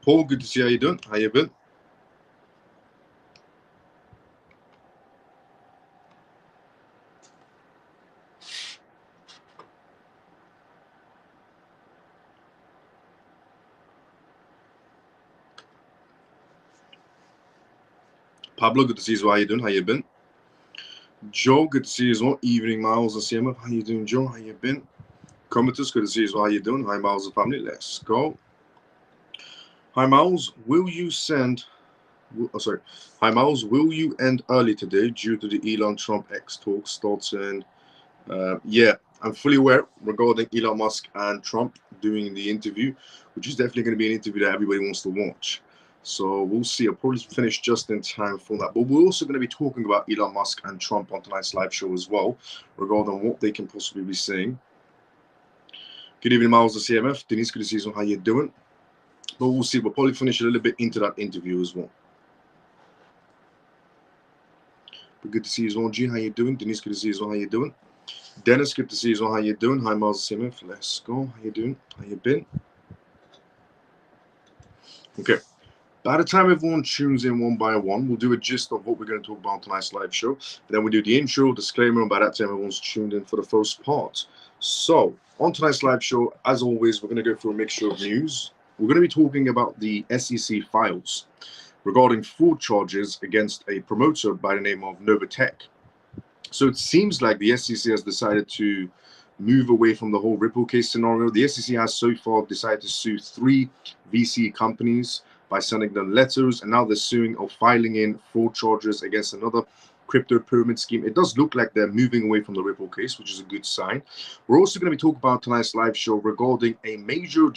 Paul, good to see you. How you doing? How you been? Pablo, good to see you. How you doing? How you been? Joe, good to see you as well. Evening, Miles and CMF. How you doing, Joe? How you been? Comatose, good to see you as well. How you doing? Hi, Miles and family. Let's go. Hi, Miles. Will you send... Oh, sorry. Hi, Miles. Will you end early today due to the Elon Trump X talk starts in... yeah, I'm fully aware regarding Elon Musk and Trump doing the interview, which is definitely going to be an interview that everybody wants to watch. So we'll see. I'll probably finish just in time for that. But we're also going to be talking about Elon Musk and Trump on tonight's live show as well, regarding what they can possibly be saying. Good evening, Miles, the CMF. Denise, good to see you. How you doing? But we'll see. We'll probably finish a little bit into that interview as well. But good to see you as well. G, how you doing? Denise, good to see you as well. How you doing? Dennis, good to see you as well. How you doing? Hi, Miles, the CMF. Let's go. How you doing? How you been? Okay. By the time everyone tunes in one by one, we'll do a gist of what we're going to talk about on tonight's live show. Then we do the intro, disclaimer, and by that time everyone's tuned in for the first part. So, on tonight's live show, as always, we're going to go through a mixture of news. We're going to be talking about the SEC files regarding fraud charges against a promoter by the name of Novatech. So it seems like the SEC has decided to move away from the whole Ripple case scenario. The SEC has so far decided to sue 3 VC companies by sending them letters, and now they're suing or filing in fraud charges against another crypto pyramid scheme. It does look like they're moving away from the Ripple case, which is a good sign. We're also going to be talking about tonight's live show regarding a major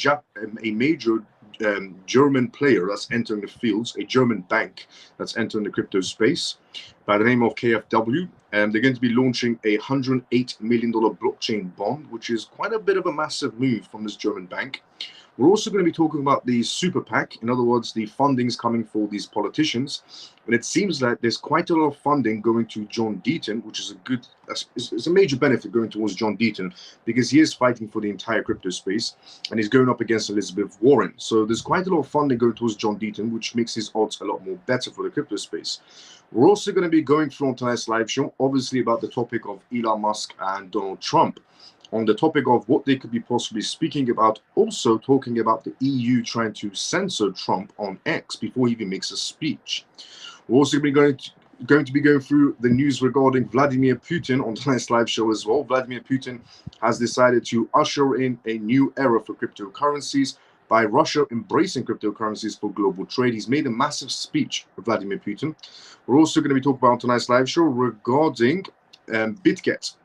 German player that's entering the fields, a German bank that's entering the crypto space by the name of KfW. And they're going to be launching a $108 million blockchain bond, which is quite a bit of a massive move from this German bank. We're also going to be talking about the super PAC, in other words, the fundings coming for these politicians. And it seems like there's quite a lot of funding going to John Deaton, which is it's a major benefit going towards John Deaton, because he is fighting for the entire crypto space and he's going up against Elizabeth Warren. So there's quite a lot of funding going towards John Deaton, which makes his odds a lot more better for the crypto space. We're also going to be going through on tonight's live show, obviously, about the topic of Elon Musk and Donald Trump, on the topic of what they could be possibly speaking about, also talking about the EU trying to censor Trump on X before he even makes a speech. We're also going to be going through the news regarding Vladimir Putin on tonight's live show as well. Vladimir Putin has decided to usher in a new era for cryptocurrencies by Russia embracing cryptocurrencies for global trade. He's made a massive speech, Vladimir Putin. We're also going to be talking about tonight's live show regarding BitGet.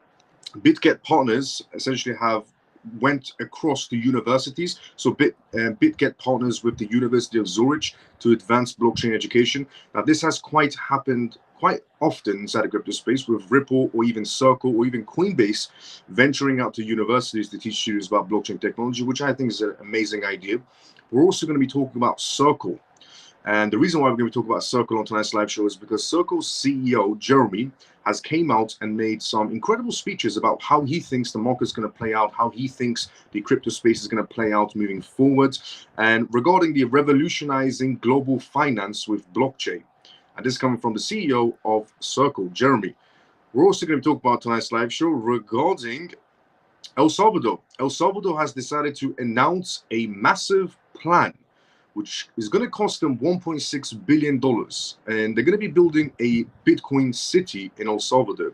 BitGet partners essentially went across to universities. So BitGet partners with the University of Zurich to advance blockchain education. Now, this has happened quite often inside the crypto space, with Ripple or even Circle or even Coinbase venturing out to universities to teach students about blockchain technology, which I think is an amazing idea. We're also going to be talking about Circle. And the reason why we're going to be talking about Circle on tonight's live show is because Circle's CEO, Jeremy, has came out and made some incredible speeches about how he thinks the market's going to play out, how he thinks the crypto space is going to play out moving forward, and regarding the revolutionizing global finance with blockchain. And this is coming from the CEO of Circle, Jeremy. We're also going to talk about tonight's live show regarding El Salvador. El Salvador has decided to announce a massive plan, which is going to cost them $1.6 billion. And they're going to be building a Bitcoin city in El Salvador.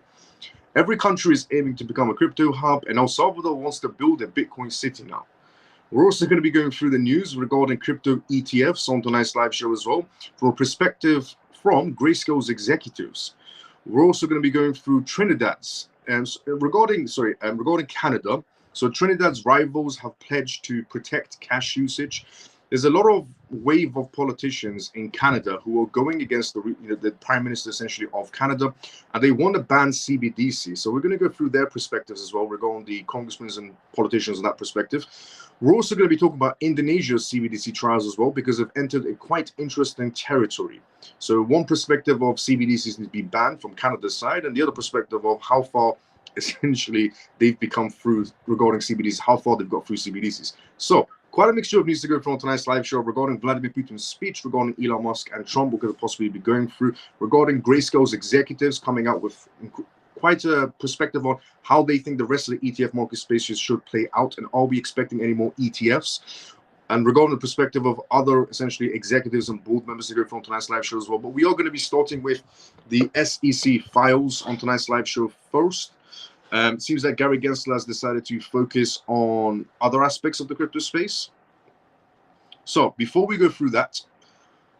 Every country is aiming to become a crypto hub, and El Salvador wants to build a Bitcoin city now. We're also going to be going through the news regarding crypto ETFs on tonight's live show as well, from a perspective from Grayscale's executives. We're also going to be going through Trinidad's, and regarding Canada. So Trinidad's rivals have pledged to protect cash usage. There's a lot of wave of politicians in Canada who are going against the Prime Minister, essentially, of Canada, and they want to ban CBDC. So we're going to go through their perspectives as well, regarding the congressmen and politicians in that perspective. We're also going to be talking about Indonesia's CBDC trials as well, because they've entered a quite interesting territory. So one perspective of CBDCs need to be banned from Canada's side, and the other perspective of how far essentially they've become through regarding CBDCs, how far they've got through CBDCs. So quite a mixture of news to go through on tonight's live show regarding Vladimir Putin's speech, regarding Elon Musk and Trump, what could possibly be going through, regarding Grayscale's executives coming out with quite a perspective on how they think the rest of the ETF market spaces should play out, and are we expecting any more ETFs? And regarding the perspective of other essentially executives and board members to go through on tonight's live show as well. But we are going to be starting with the SEC files on tonight's live show first. It seems that Gary Gensler has decided to focus on other aspects of the crypto space. So before we go through that,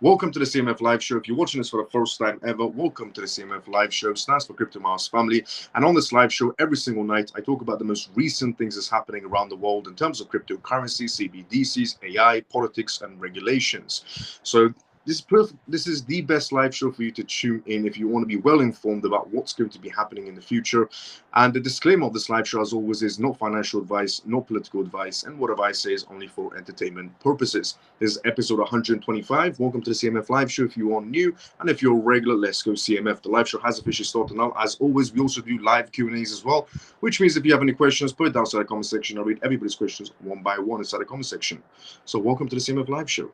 welcome to the CMF Live Show. If you're watching this for the first time ever, welcome to the CMF Live Show. Stands for Crypto Miles Family. And on this live show, every single night, I talk about the most recent things that's happening around the world in terms of cryptocurrency, CBDCs, AI, politics, and regulations. So this is perfect. This is the best live show for you to tune in if you want to be well informed about what's going to be happening in the future. And the disclaimer of this live show, as always, is not financial advice, not political advice, and whatever I say is only for entertainment purposes. This is episode 125. Welcome to the CMF Live Show if you are new, and if you're a regular, let's go CMF. The live show has officially started now. As always, we also do live Q&As as well, which means if you have any questions, put it down inside the comment section. I'll read everybody's questions one by one inside the comment section. So welcome to the CMF Live Show.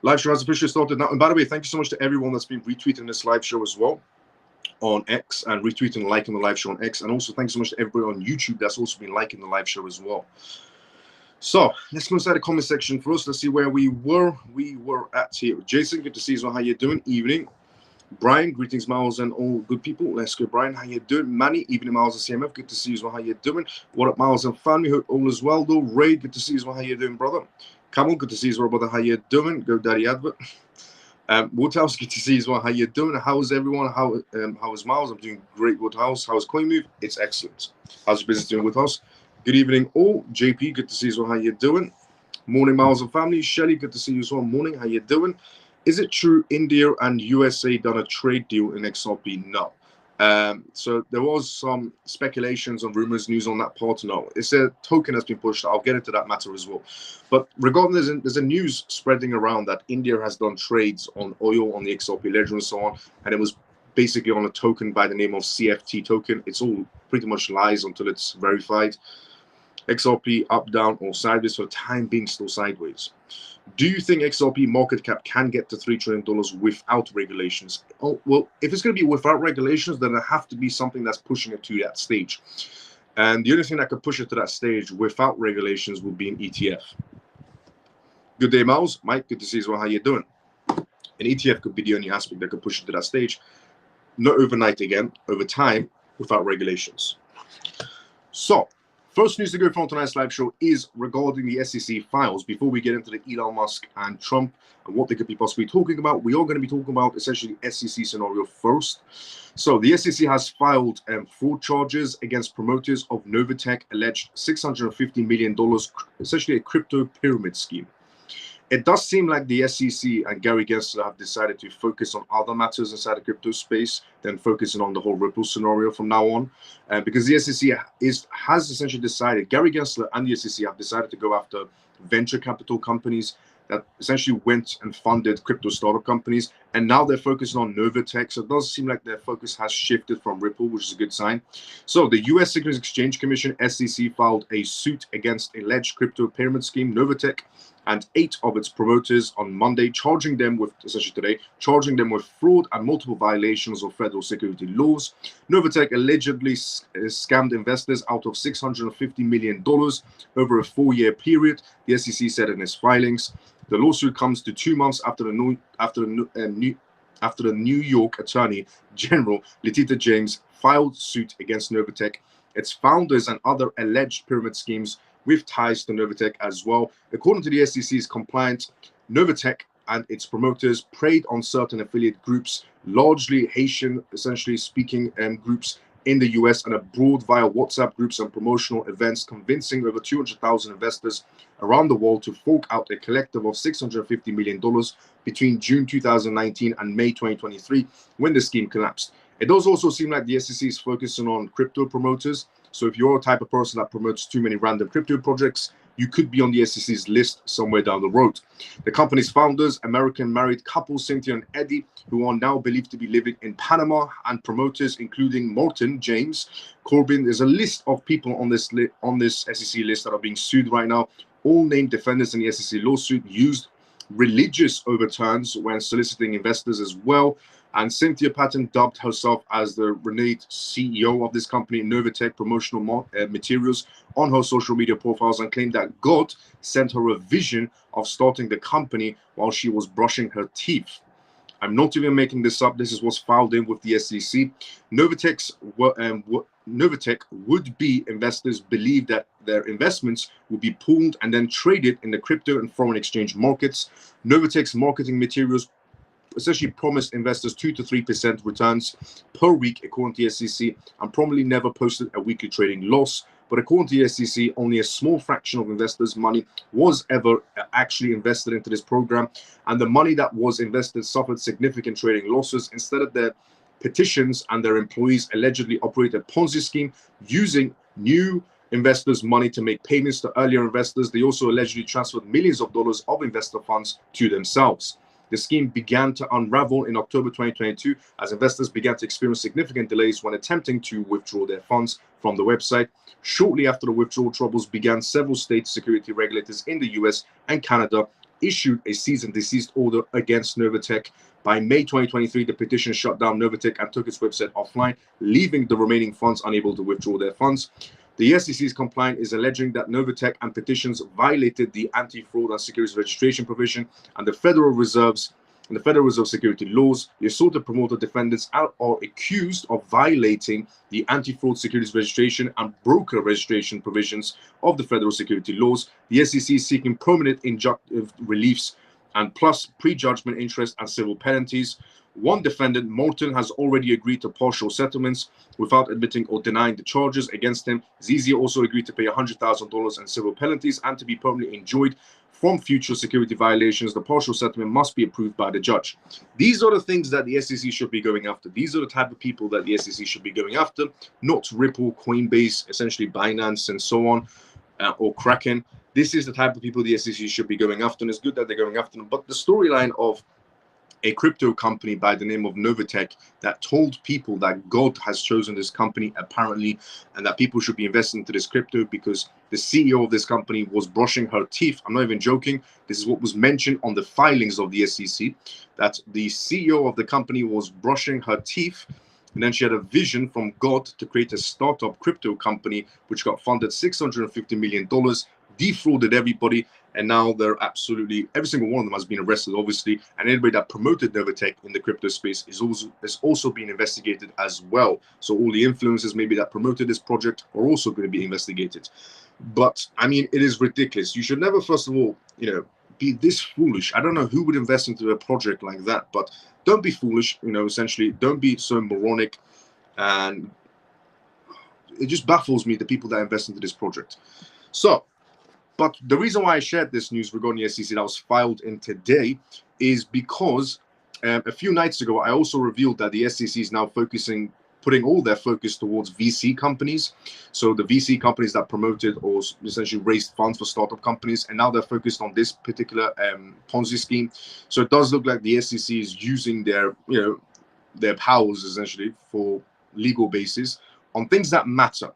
Live show has officially started now. And by the way, thank you so much to everyone that's been retweeting this live show as well on X, and retweeting and liking the live show on X. And also thanks so much to everybody on YouTube that's also been liking the live show as well. So let's go inside the comment section first. Let's see where we were. We were at here. Jason, good to see you. So how you doing? Evening. Brian, greetings, Miles, and all good people. Let's go, Brian. How you doing? Manny, evening, Miles and CMF. Good to see you. So how you doing? What up, Miles and family? Hope all is well, though. Ray, good to see you. So how you doing, brother? Camel, good to see you as well, brother. How you doing? Go Daddy Advert. Woodhouse, good to see you as well. How you doing? How is everyone? How is Miles? I'm doing great, Woodhouse. How is CoinMove? It's excellent. How's your business doing, Woodhouse? Good evening, all. JP, good to see you as well. How you doing? Morning, Miles and family. Shelly, good to see you as well. Morning. How you doing? Is it true India and USA done a trade deal in XRP? No. So there was some speculations and rumors, news on that part. No, it's a token that's been pushed. I'll get into that matter as well. But regardless, there's a news spreading around that India has done trades on oil on the XRP ledger and so on, and it was basically on a token by the name of CFT token. It's all pretty much lies until it's verified. XRP up, down, or sideways. For the time being, still sideways. Do you think XRP market cap can get to $3 trillion without regulations? Oh, well, if it's going to be without regulations, then there have to be something that's pushing it to that stage. And the only thing that could push it to that stage without regulations would be an ETF. Good day, Miles. Mike, good to see you as well. How you doing? An ETF could be the only aspect that could push it to that stage. Not overnight again, over time, without regulations. So, first news to go from tonight's live show is regarding the SEC files. Before we get into the Elon Musk and Trump and what they could be possibly talking about, we are going to be talking about essentially the SEC scenario first. So the SEC has filed fraud charges against promoters of Novatech, alleged $650 million, essentially a crypto pyramid scheme. It does seem like the SEC and Gary Gensler have decided to focus on other matters inside the crypto space than focusing on the whole Ripple scenario from now on. Because the SEC has essentially decided, Gary Gensler and the SEC have decided to go after venture capital companies that essentially went and funded crypto startup companies. And now they're focusing on Novatech. So it does seem like their focus has shifted from Ripple, which is a good sign. So the US Securities Exchange Commission, SEC, filed a suit against alleged crypto pyramid scheme, Novatech, and 8 of its promoters on Monday, charging them with fraud and multiple violations of federal security laws. Novatech allegedly scammed investors out of $650 million over a 4-year period, the SEC said in its filings. The lawsuit comes to 2 months after the New York Attorney General Letitia James filed suit against Novatech, its founders, and other alleged pyramid schemes with ties to Novatech as well. According to the SEC's complaint, Novatech and its promoters preyed on certain affiliate groups, largely Haitian, essentially speaking groups in the US and abroad via WhatsApp groups and promotional events, convincing over 200,000 investors around the world to fork out a collective of $650 million between June 2019 and May 2023 when the scheme collapsed. It does also seem like the SEC is focusing on crypto promoters. So if you're a type of person that promotes too many random crypto projects, you could be on the SEC's list somewhere down the road. The company's founders, American married couple Cynthia and Eddie, who are now believed to be living in Panama, and promoters including Morton, James, Corbin. There's a list of people on this SEC list that are being sued right now. All named defendants in the SEC lawsuit used religious overtones when soliciting investors as well. And Cynthia Patton dubbed herself as the renowned CEO of this company, Novatech Promotional Materials, on her social media profiles, and claimed that God sent her a vision of starting the company while she was brushing her teeth. I'm not even making this up. This is what's filed in with the SEC. Novatech would-be investors believe that their investments will be pooled and then traded in the crypto and foreign exchange markets. Novatech's marketing materials essentially promised investors 2 to 3% returns per week, according to the SEC, and probably never posted a weekly trading loss. But according to the SEC, only a small fraction of investors' money was ever actually invested into this program, and the money that was invested suffered significant trading losses. Instead of their petitions and their employees allegedly operated a Ponzi scheme using new investors' money to make payments to earlier investors. They also allegedly transferred millions of dollars of investor funds to themselves. The scheme began to unravel in October 2022 as investors began to experience significant delays when attempting to withdraw their funds from the website. Shortly after the withdrawal troubles began, several state security regulators in the US and Canada issued a cease and desist order against Novatech. By May 2023, the petition shut down Novatech and took its website offline, leaving the remaining funds unable to withdraw their funds. The SEC's complaint is alleging that Novatech and petitions violated the anti-fraud and securities registration provision and the Federal Reserve security laws. The assorted promoter defendants are accused of violating the anti-fraud securities registration and broker registration provisions of the federal security laws. The SEC is seeking permanent injunctive reliefs and plus prejudgment interest and civil penalties. One defendant, Morton, has already agreed to partial settlements without admitting or denying the charges against him. Zizia also agreed to pay $100,000 in civil penalties and to be permanently enjoined from future security violations. The partial settlement must be approved by the judge. These are the things that the SEC should be going after. These are the type of people that the SEC should be going after, not Ripple, Coinbase, essentially Binance, and so on, or Kraken. This is the type of people the SEC should be going after, and it's good that they're going after them. But the storyline of a crypto company by the name of Novatech that told people that God has chosen this company apparently, and that people should be investing into this crypto because the CEO of this company was brushing her teeth. I'm not even joking. This is what was mentioned on the filings of the SEC, that the CEO of the company was brushing her teeth, and then she had a vision from God to create a startup crypto company which got funded $650 million, defrauded everybody, and now they're absolutely, every single one of them has been arrested, obviously, and anybody that promoted Novatech in the crypto space is also being investigated as well. So all the influencers maybe that promoted this project are also going to be investigated. But I mean, it is ridiculous. You should never, first of all, be this foolish. I don't know who would invest into a project like that, but don't be foolish, essentially. Don't be so moronic, and it just baffles me, the people that invest into this project. But the reason why I shared this news regarding the SEC that was filed in today is because a few nights ago, I also revealed that the SEC is now putting all their focus towards VC companies. So the VC companies that promoted or essentially raised funds for startup companies, and now they're focused on this particular Ponzi scheme. So it does look like the SEC is using their powers essentially for legal basis on things that matter,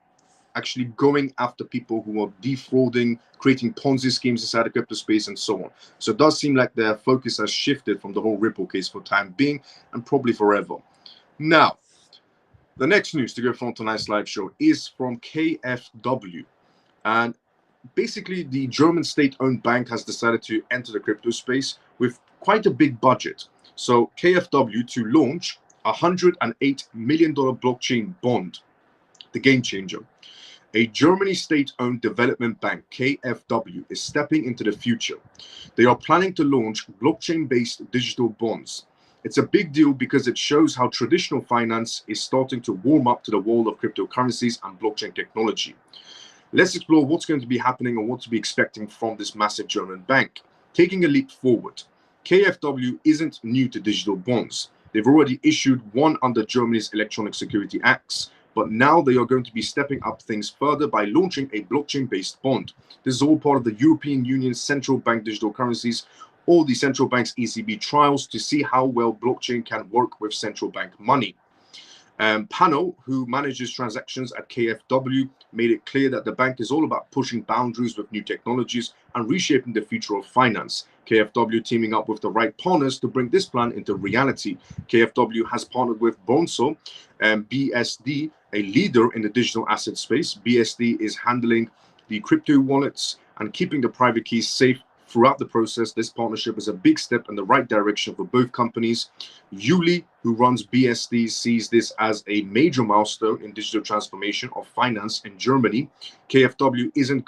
actually going after people who are defrauding, creating Ponzi schemes inside the crypto space, and so on. So it does seem like their focus has shifted from the whole Ripple case for time being, and probably forever. Now, the next news to go from tonight's live show is from KFW. And basically, the German state-owned bank has decided to enter the crypto space with quite a big budget. So KFW to launch a $108 million blockchain bond, the game changer. A Germany state-owned development bank, KFW, is stepping into the future. They are planning to launch blockchain-based digital bonds. It's a big deal because it shows how traditional finance is starting to warm up to the world of cryptocurrencies and blockchain technology. Let's explore what's going to be happening and what to be expecting from this massive German bank. Taking a leap forward, KFW isn't new to digital bonds. They've already issued one under Germany's Electronic Security Acts, but now they are going to be stepping up things further by launching a blockchain-based bond. This is all part of the European Union's central bank digital currencies, or the central bank's ECB trials to see how well blockchain can work with central bank money. Panel, who manages transactions at KFW, made it clear that the bank is all about pushing boundaries with new technologies and reshaping the future of finance. KFW teaming up with the right partners to bring this plan into reality. KFW has partnered with Bonso and BSD, a leader in the digital asset space. BSD is handling the crypto wallets and keeping the private keys safe throughout the process. This partnership is a big step in the right direction for both companies. Yuli, who runs BSD, sees this as a major milestone in digital transformation of finance in Germany. KFW isn't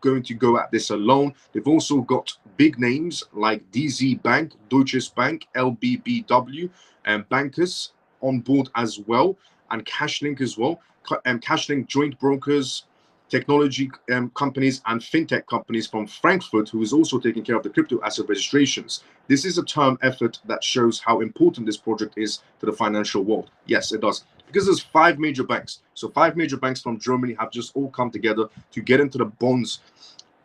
going to go at this alone. They've also got big names like DZ Bank, Deutsches Bank, LBBW, and bankers on board as well, and Cashlink as well. Cashlink joint brokers, technology companies and fintech companies from Frankfurt, who is also taking care of the crypto asset registrations. This is a term effort that shows how important this project is to the financial world. Yes, it does. Because there's 5 major banks. So 5 major banks from Germany have just all come together to get into the bonds.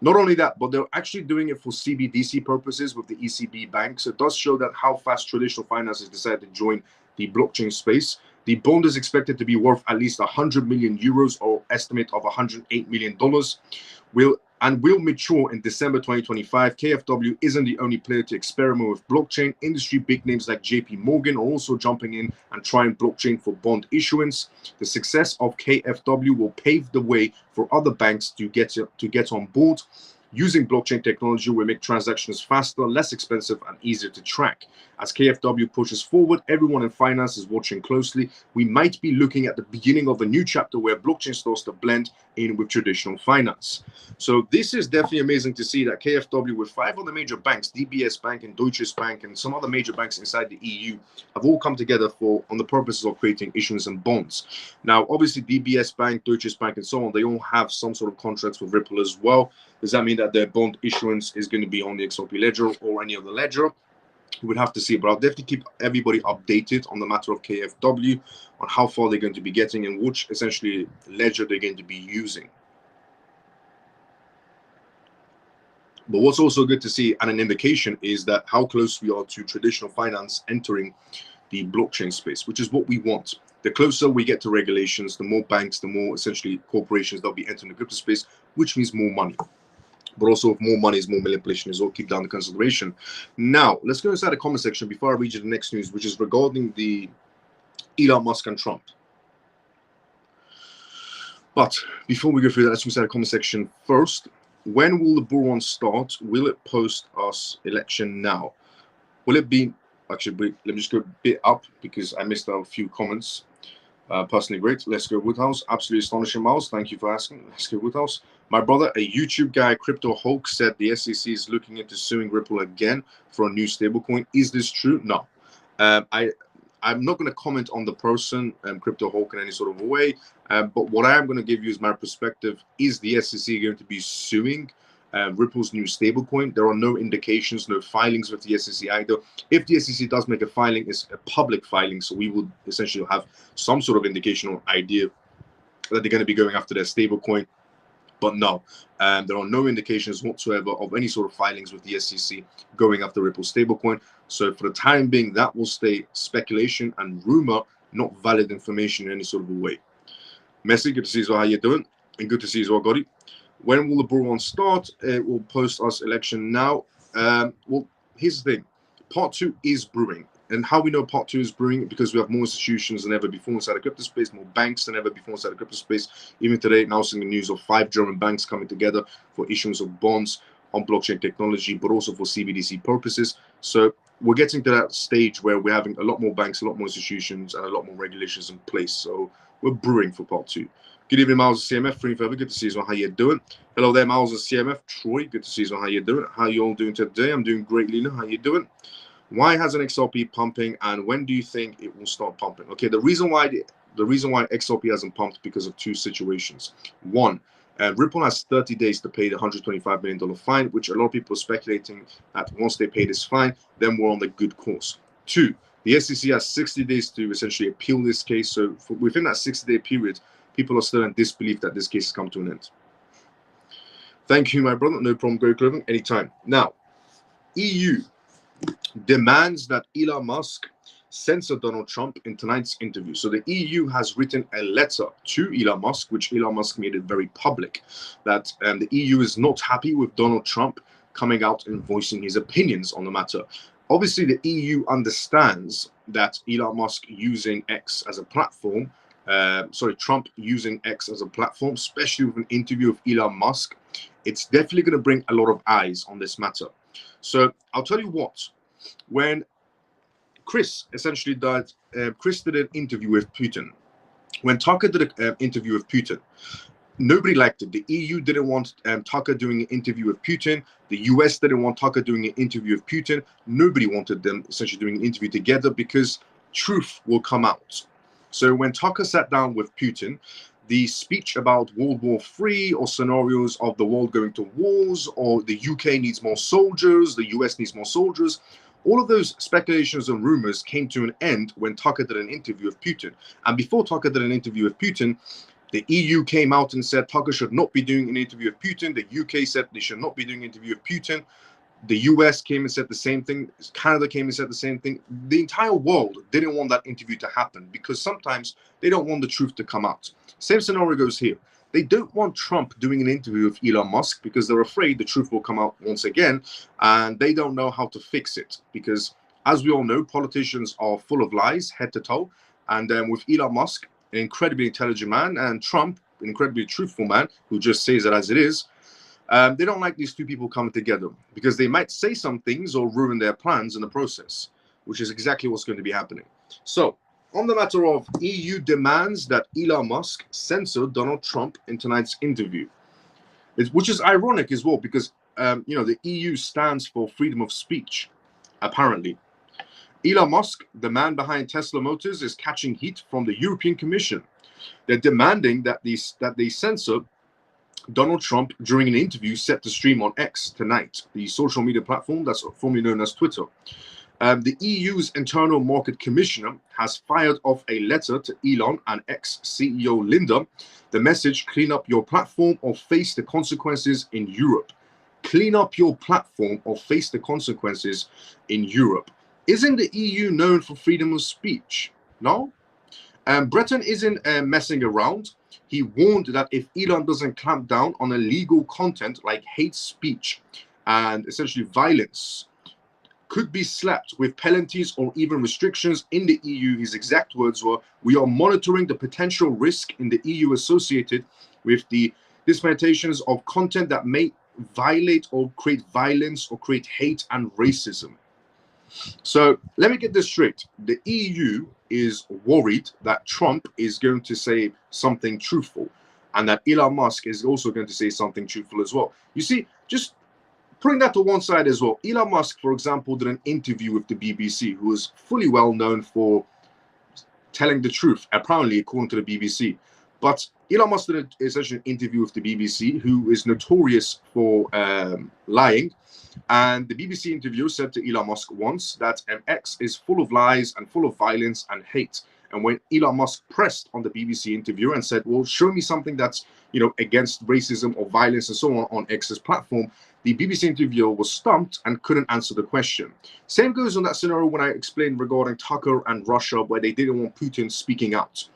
Not only that, but they're actually doing it for CBDC purposes with the ECB bank. So it does show that how fast traditional finance has decided to join the blockchain space. The bond is expected to be worth at least 100 million euros, or estimate of $108 million. Will mature in December 2025. KFW isn't the only player to experiment with blockchain. Industry big names like JP Morgan are also jumping in and trying blockchain for bond issuance. The success of KFW will pave the way for other banks to get on board. Using blockchain technology will make transactions faster, less expensive, and easier to track. As KFW pushes forward, everyone in finance is watching closely. We might be looking at the beginning of a new chapter where blockchain starts to blend in with traditional finance. So this is definitely amazing to see that KFW, with 5 other major banks, DBS Bank and Deutsches Bank and some other major banks inside the EU, have all come together on the purposes of creating issuance and bonds. Now, obviously, DBS Bank, Deutsches Bank, and so on, they all have some sort of contracts with Ripple as well. Does that mean that their bond issuance is going to be on the XRP ledger or any other ledger? We would have to see, but I'll definitely keep everybody updated on the matter of KFW, on how far they're going to be getting and which essentially ledger they're going to be using. But what's also good to see, and an indication, is that how close we are to traditional finance entering the blockchain space, which is what we want. The closer we get to regulations, the more banks, the more essentially corporations that'll be entering the crypto space, which means more money. But also, if more money is more manipulation as well, keep down the consideration. Now, let's go inside the comment section before I read you the next news, which is regarding the Elon Musk and Trump. But before we go through that, let's go inside the comment section first. When will the bull run start? Will it post us election now? Will it be... Actually, let me just go a bit up because I missed out a few comments. Personally great. Let's go Woodhouse. Absolutely astonishing, Miles. Thank you for asking. Let's go Woodhouse. My brother, a YouTube guy, Crypto Hulk, said the SEC is looking into suing Ripple again for a new stablecoin. Is this true? No. I'm not going to comment on the person, Crypto Hulk, in any sort of a way. But what I am going to give you is my perspective. Is the SEC going to be suing Ripple's new stablecoin? There are no indications, no filings with the SEC either. If the SEC does make a filing, it's a public filing, so we would essentially have some sort of indication or idea that they're going to be going after their stablecoin. But no, there are no indications whatsoever of any sort of filings with the SEC going after Ripple's stablecoin. So for the time being, that will stay speculation and rumor, not valid information in any sort of a way. Messi, good to see you as well. How you doing? And good to see you as well, Gotti. When will the bull run start? It will post us election now. Well, here's the thing. Part 2 is brewing. And how we know Part 2 is brewing? Because we have more institutions than ever before inside the crypto space, more banks than ever before inside the crypto space. Even today, now seeing the news of 5 German banks coming together for issuance of bonds on blockchain technology, but also for CBDC purposes. So we're getting to that stage where we're having a lot more banks, a lot more institutions, and a lot more regulations in place. So we're brewing for Part 2. Good evening, Miles of CMF. Free forever. Good to see you as well. How you doing? Hello there, Miles of CMF. Troy, good to see you as well. How you doing? How you all doing today? I'm doing great, Lena. How you doing? Why hasn't XRP pumping, and when do you think it will start pumping? Okay, the reason why XRP hasn't pumped because of 2 situations. One, Ripple has 30 days to pay the $125 million fine, which a lot of people are speculating that once they pay this fine, then we're on the good course. 2, the SEC has 60 days to essentially appeal this case. So within that 60-day period, people are still in disbelief that this case has come to an end. Thank you, my brother. No problem, Go Clothing, anytime. Now, EU demands that Elon Musk censored Donald Trump in tonight's interview. So the EU has written a letter to Elon Musk, which Elon Musk made it very public, that the EU is not happy with Donald Trump coming out and voicing his opinions on the matter. Obviously, the EU understands that Elon Musk using X as a platform, Trump using X as a platform, especially with an interview with Elon Musk, it's definitely going to bring a lot of eyes on this matter. So I'll tell you what, when Chris essentially did, Chris did an interview with Putin. When Tucker did an interview with Putin, nobody liked it. The EU didn't want Tucker doing an interview with Putin. The US didn't want Tucker doing an interview with Putin. Nobody wanted them essentially doing an interview together because truth will come out. So when Tucker sat down with Putin, the speech about World War III or scenarios of the world going to wars, or the UK needs more soldiers, the US needs more soldiers, all of those speculations and rumors came to an end when Tucker did an interview with Putin. And before Tucker did an interview with Putin, the EU came out and said Tucker should not be doing an interview with Putin. The UK said they should not be doing an interview with Putin. The US came and said the same thing. Canada came and said the same thing. The entire world didn't want that interview to happen because sometimes they don't want the truth to come out. Same scenario goes here. They don't want Trump doing an interview with Elon Musk because they're afraid the truth will come out once again, and they don't know how to fix it because, as we all know, politicians are full of lies, head to toe. And with Elon Musk, an incredibly intelligent man, and Trump, an incredibly truthful man who just says it as it is, they don't like these two people coming together because they might say some things or ruin their plans in the process, which is exactly what's going to be happening. So, on the matter of EU demands that Elon Musk censor Donald Trump in tonight's interview, which is ironic as well because, the EU stands for freedom of speech, apparently. Elon Musk, the man behind Tesla Motors, is catching heat from the European Commission. They're demanding that they censor Donald Trump during an interview set to stream on X tonight, the social media platform that's formerly known as Twitter. The EU's Internal Market Commissioner has fired off a letter to Elon and ex-CEO Linda. The message, clean up your platform or face the consequences in Europe. Clean up your platform or face the consequences in Europe. Isn't the EU known for freedom of speech? No? Britain isn't messing around. He warned that if Elon doesn't clamp down on illegal content like hate speech and essentially violence, could be slapped with penalties or even restrictions in the EU. His exact words were, "We are monitoring the potential risk in the EU associated with the disseminations of content that may violate or create violence or create hate and racism." So let me get this straight. The EU is worried that Trump is going to say something truthful and that Elon Musk is also going to say something truthful as well. You see, just putting that to one side as well, Elon Musk, for example, did an interview with the BBC, who is fully well known for telling the truth, apparently, according to the BBC. But Elon Musk did essentially an interview with the BBC, who is notorious for lying. And the BBC interviewer said to Elon Musk once that X is full of lies and full of violence and hate. And when Elon Musk pressed on the BBC interviewer and said, well, show me something that's, against racism or violence and so on X's platform, the BBC interviewer was stumped and couldn't answer the question. Same goes on that scenario when I explained regarding Tucker and Russia, where they didn't want Putin speaking out.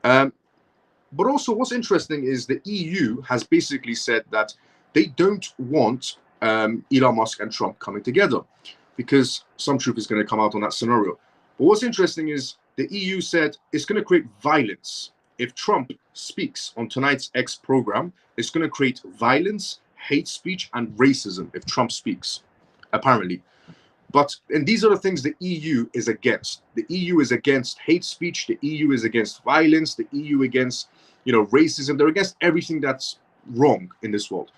But also what's interesting is the EU has basically said that they don't want Elon Musk and Trump coming together because some truth is going to come out on that scenario. But what's interesting is the EU said it's going to create violence. If Trump speaks on tonight's X program, it's going to create violence, hate speech, and racism if Trump speaks, apparently. And these are the things the EU is against. The EU is against hate speech. The EU is against violence. The EU against, racism. They're against everything that's wrong in this world.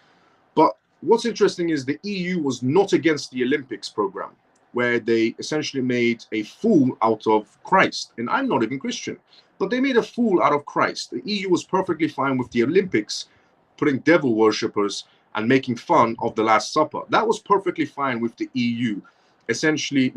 But what's interesting is the EU was not against the Olympics program, where they essentially made a fool out of Christ. And I'm not even Christian, but they made a fool out of Christ. The EU was perfectly fine with the Olympics putting devil worshippers and making fun of the Last Supper. That was perfectly fine with the EU, essentially,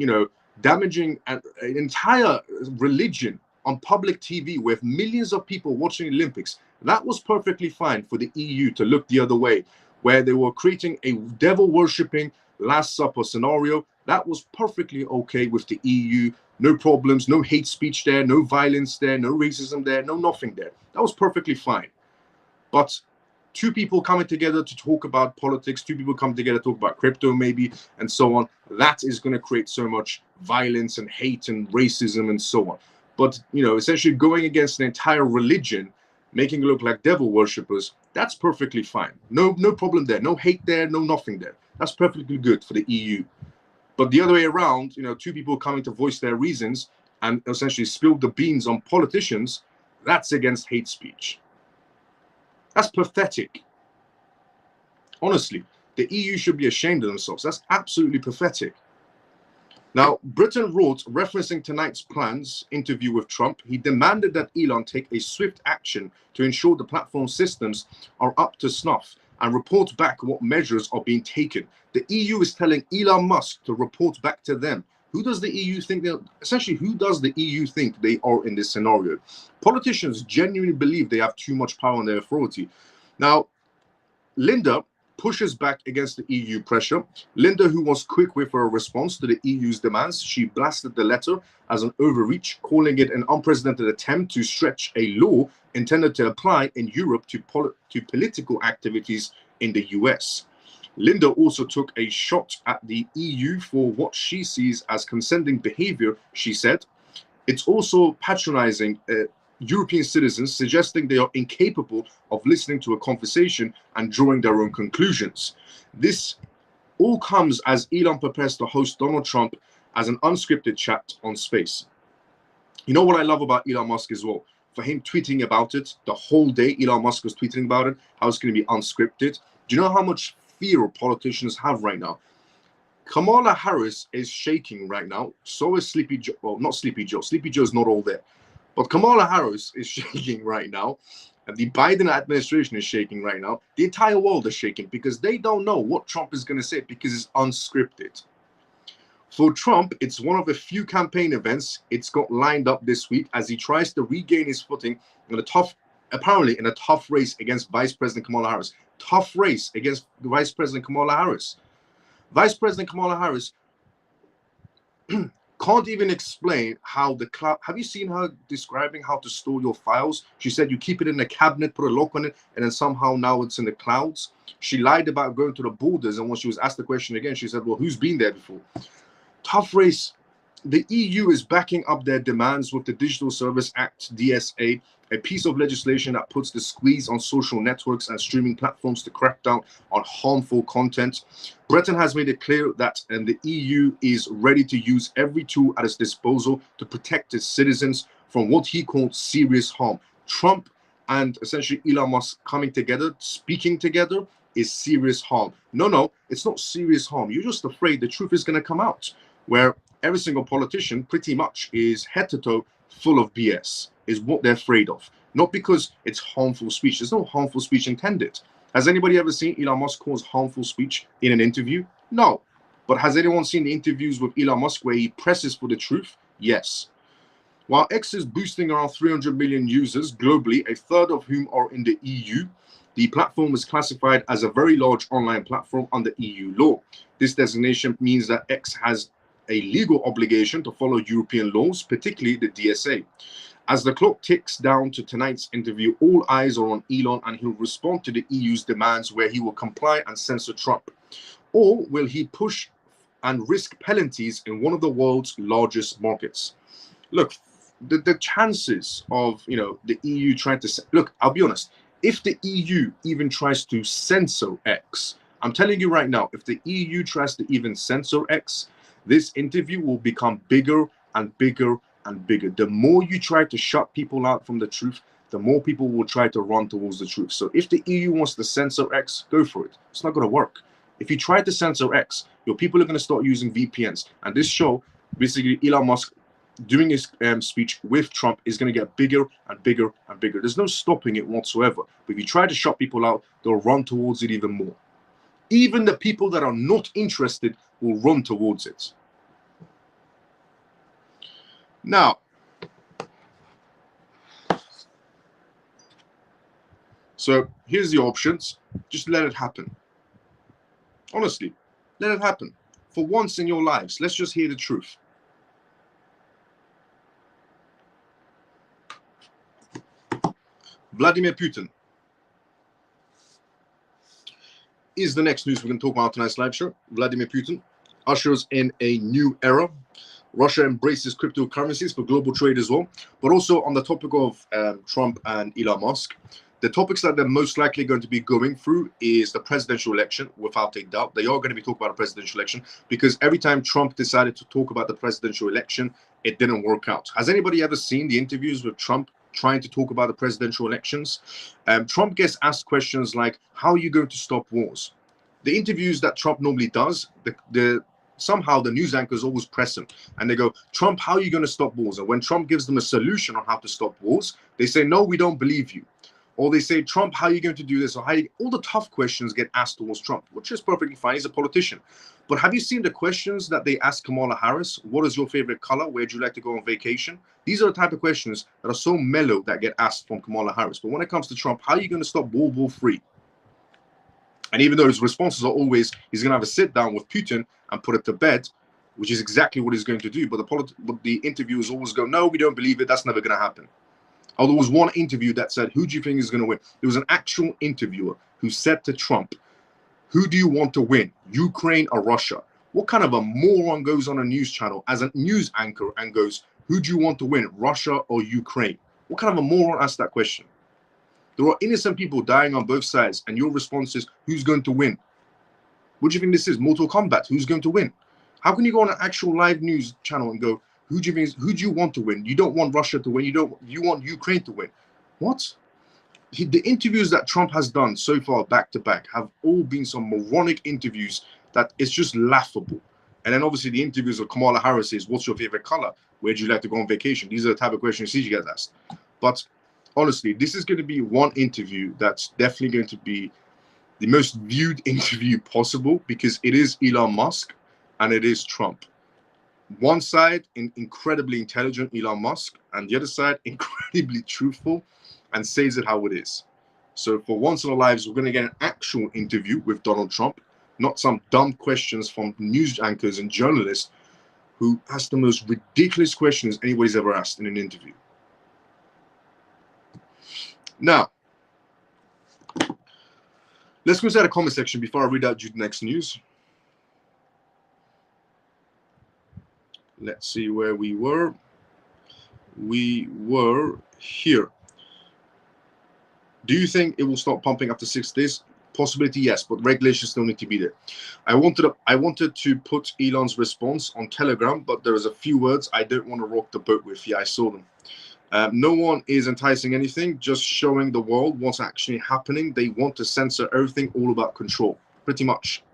damaging an entire religion on public TV with millions of people watching the Olympics. That was perfectly fine for the EU to look the other way, where they were creating a devil worshipping Last Supper scenario, that was perfectly okay with the EU. No problems, no hate speech there, no violence there, no racism there, no nothing there. That was perfectly fine. But two people coming together to talk about politics, two people come together to talk about crypto maybe, and so on, that is going to create so much violence and hate and racism and so on. But, you know, essentially going against an entire religion, making it look like devil worshippers, that's perfectly fine. No problem there. No hate there, no nothing there. That's perfectly good for the EU. But the other way around, you know, two people coming to voice their reasons and essentially spill the beans on politicians, that's against hate speech. That's pathetic. Honestly, the EU should be ashamed of themselves. That's absolutely pathetic. Now, Britain wrote, referencing tonight's plans interview with Trump, he demanded that Elon take a swift action to ensure the platform systems are up to snuff and report back what measures are being taken. The EU is telling Elon Musk to report back to them. Who does the EU think they're, essentially, who does the EU think they are in this scenario? Politicians genuinely believe they have too much power and their authority. Now, Linda pushes back against the EU pressure. Linda, who was quick with her response to the EU's demands, she blasted the letter as an overreach, calling it an unprecedented attempt to stretch a law intended to apply in Europe to political activities in the US. Linda also took a shot at the EU for what she sees as condescending behavior. She said, it's also patronizing European citizens, suggesting they are incapable of listening to a conversation and drawing their own conclusions. This all comes as Elon prepares to host Donald Trump as an unscripted chat on Space. You know what I love about Elon Musk as well? For him tweeting about it the whole day, Elon Musk was tweeting about it, how it's going to be unscripted. Do you know how much fear politicians have right now? Kamala Harris is shaking right now. So is Sleepy Joe. Well, not Sleepy Joe. Sleepy Joe's not all there. But Kamala Harris is shaking right now. And the Biden administration is shaking right now. The entire world is shaking because they don't know what Trump is going to say because it's unscripted. For Trump, it's one of the few campaign events it's got lined up this week as he tries to regain his footing in a tough race against Vice President Kamala Harris. Tough race against Vice President Kamala Harris. Vice President Kamala Harris can't even explain how the cloud. Have you seen her describing how to store your files? She said you keep it in a cabinet, put a lock on it, and then somehow now it's in the clouds. She lied about going to the borders, and when she was asked the question again, she said, well, who's been there before? Tough race. The EU is backing up their demands with the Digital Service Act, DSA, a piece of legislation that puts the squeeze on social networks and streaming platforms to crack down on harmful content. Britain has made it clear that the EU is ready to use every tool at its disposal to protect its citizens from what he called serious harm. Trump and essentially Elon Musk coming together, speaking together, is serious harm. No, it's not serious harm. You're just afraid the truth is going to come out, where every single politician pretty much is head to toe full of BS, is what they're afraid of. Not because it's harmful speech. There's no harmful speech intended. Has anybody ever seen Elon Musk cause harmful speech in an interview? No. But has anyone seen the interviews with Elon Musk where he presses for the truth? Yes. While X is boosting around 300 million users globally, a third of whom are in the EU, the platform is classified as a very large online platform under EU law. This designation means that X has a legal obligation to follow European laws, particularly the DSA. As the clock ticks down to tonight's interview, all eyes are on Elon, and he'll respond to the EU's demands where he will comply and censor Trump. Or will he push and risk penalties in one of the world's largest markets? Look, the chances of the EU trying to look, I'll be honest, if the EU even tries to censor X, I'm telling you right now, if the EU tries to even censor X, this interview will become bigger and bigger and bigger. The more you try to shut people out from the truth, the more people will try to run towards the truth. So if the EU wants to censor X, go for it. It's not going to work. If you try to censor X, your people are going to start using VPNs. And this show, basically Elon Musk doing his speech with Trump, is going to get bigger and bigger and bigger. There's no stopping it whatsoever. But if you try to shut people out, they'll run towards it even more. Even the people that are not interested will run towards it. Now, so here's the options. Just let it happen. Honestly, Let it happen. For once in your lives, let's just hear the truth. Vladimir Putin is the next news we're going to talk about tonight's live show. Vladimir Putin ushers in a new era. Russia embraces cryptocurrencies for global trade as well. But also on the topic of Trump and Elon Musk, the topics that they're most likely going to be going through is the presidential election, without a doubt. They are going to be talking about a presidential election because every time Trump decided to talk about the presidential election, it didn't work out. Has anybody ever seen the interviews with Trump trying to talk about the presidential elections? Trump gets asked questions like, how are you going to stop wars? The interviews that Trump normally does, somehow the news anchors always press him and they go, Trump, how are you going to stop wars? And when Trump gives them a solution on how to stop wars, they say, no, we don't believe you. Or they say, Trump, how are you going to do this? Or all the tough questions get asked towards Trump, which is perfectly fine. He's a politician. But have you seen the questions that they ask Kamala Harris? What is your favorite color? Where'd you like to go on vacation? These are the type of questions that are so mellow that get asked from Kamala Harris. But when it comes to Trump, how are you going to stop World War III? And even though his responses are always, he's going to have a sit down with Putin and put it to bed, which is exactly what he's going to do. But the interviewers always go, no, we don't believe it. That's never going to happen. Oh, there was one interview that said, who do you think is going to win? There was an actual interviewer who said to Trump, who do you want to win, Ukraine or Russia? What kind of a moron goes on a news channel as a news anchor and goes, who do you want to win, Russia or Ukraine? What kind of a moron asked that question? There are innocent people dying on both sides, and your response is, who's going to win? What do you think this is? Mortal Kombat, who's going to win? How can you go on an actual live news channel and go, who do you want to win? You don't want Russia to win. You want Ukraine to win. What? The interviews that Trump has done so far back to back have all been some moronic interviews that it's just laughable. And then obviously the interviews of Kamala Harris is, what's your favorite color? Where'd you like to go on vacation? These are the type of questions she gets asked. But honestly, this is going to be one interview that's definitely going to be the most viewed interview possible because it is Elon Musk and it is Trump. One side, incredibly intelligent Elon Musk, and the other side, incredibly truthful and says it how it is. So for once in our lives, we're going to get an actual interview with Donald Trump, not some dumb questions from news anchors and journalists who ask the most ridiculous questions anybody's ever asked in an interview. Now, let's go inside the comment section before I read out you the next news. Let's see where we were. We were here. Do you think it will stop pumping after 6 days? Possibility, yes, but regulations still need to be there. I wanted to put Elon's response on Telegram, but there is a few words I don't want to rock the boat with. Yeah, I saw them. No one is enticing anything, just showing the world what's actually happening. They want to censor everything, all about control, pretty much.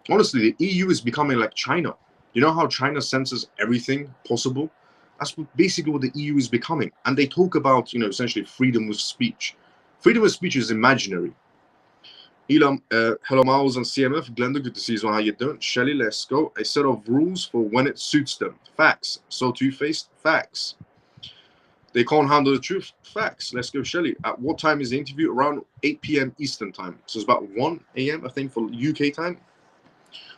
Honestly, the EU is becoming like China. You know how China censors everything possible? That's basically what the EU is becoming. And they talk about, essentially freedom of speech. Freedom of speech is imaginary. Elon, hello, Miles and CMF. Glenda, good to see you. How you doing? Shelly, let's go. A set of rules for when it suits them. Facts. So two-faced. Facts. They can't handle the truth. Facts. Let's go, Shelly. At what time is the interview? Around 8 p.m. Eastern time. So it's about 1 a.m., I think, for UK time.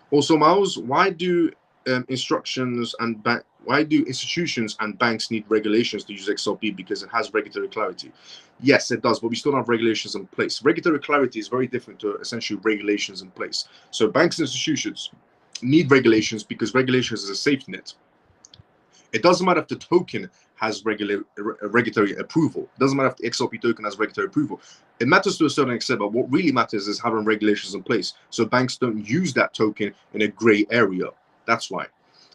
Also, Miles, why do institutions and banks need regulations to use XRP? Because it has regulatory clarity. Yes, it does, but we still don't have regulations in place. Regulatory clarity is very different to essentially regulations in place. So banks and institutions need regulations because regulations is a safety net. It doesn't matter if the token has regulatory approval. It doesn't matter if the XRP token has regulatory approval. It matters to a certain extent, but what really matters is having regulations in place so banks don't use that token in a gray area. That's why.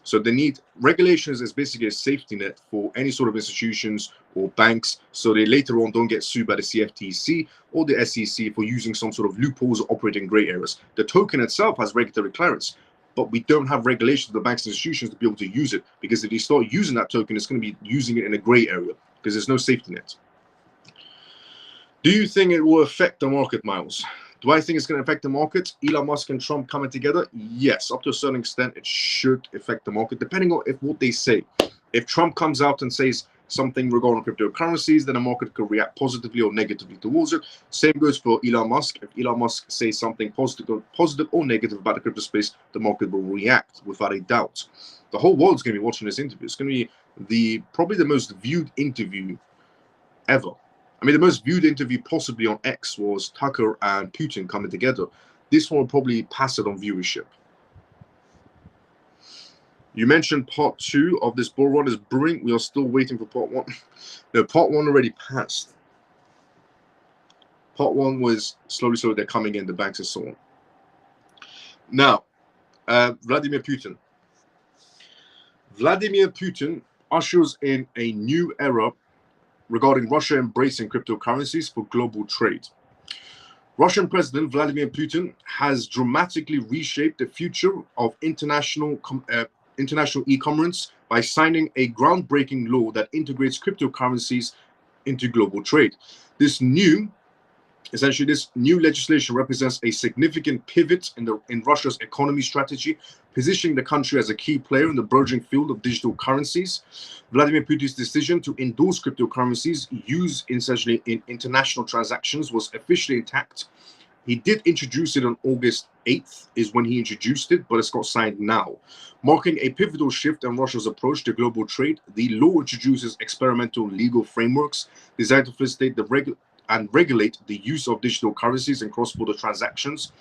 So they need regulations as basically a safety net for any sort of institutions or banks so they later on don't get sued by the CFTC or the SEC for using some sort of loopholes or operating gray areas. The token itself has regulatory clearance, but we don't have regulations for the banks and institutions to be able to use it, because if they start using that token, it's going to be using it in a gray area because there's no safety net. Do you think it will affect the market, Miles? Do I think it's going to affect the market? Elon Musk and Trump coming together? Yes, up to a certain extent, it should affect the market, depending on what they say. If Trump comes out and says, something regarding cryptocurrencies, then the market could react positively or negatively towards it. Same goes for Elon Musk. If Elon Musk says something positive or negative about the crypto space, the market will react without a doubt. The whole world's going to be watching this interview. It's going to be probably the most viewed interview ever. I mean, the most viewed interview possibly on X was Tucker and Putin coming together. This one will probably pass it on viewership. You mentioned part 2 of this bull run is brewing. We are still waiting for part 1. No, part 1 already passed. Part 1 was slowly they're coming in, the banks and so on. Now, Vladimir Putin. Vladimir Putin ushers in a new era regarding Russia embracing cryptocurrencies for global trade. Russian President Vladimir Putin has dramatically reshaped the future of international e-commerce by signing a groundbreaking law that integrates cryptocurrencies into global trade. This new legislation represents a significant pivot in Russia's economy strategy, positioning the country as a key player in the burgeoning field of digital currencies. Vladimir Putin's decision to endorse cryptocurrencies used essentially in international transactions was officially intact. He did introduce it on August 8th, is when he introduced it, but it's got signed now. Marking a pivotal shift in Russia's approach to global trade, the law introduces experimental legal frameworks designed to facilitate and regulate the use of digital currencies in cross-border transactions.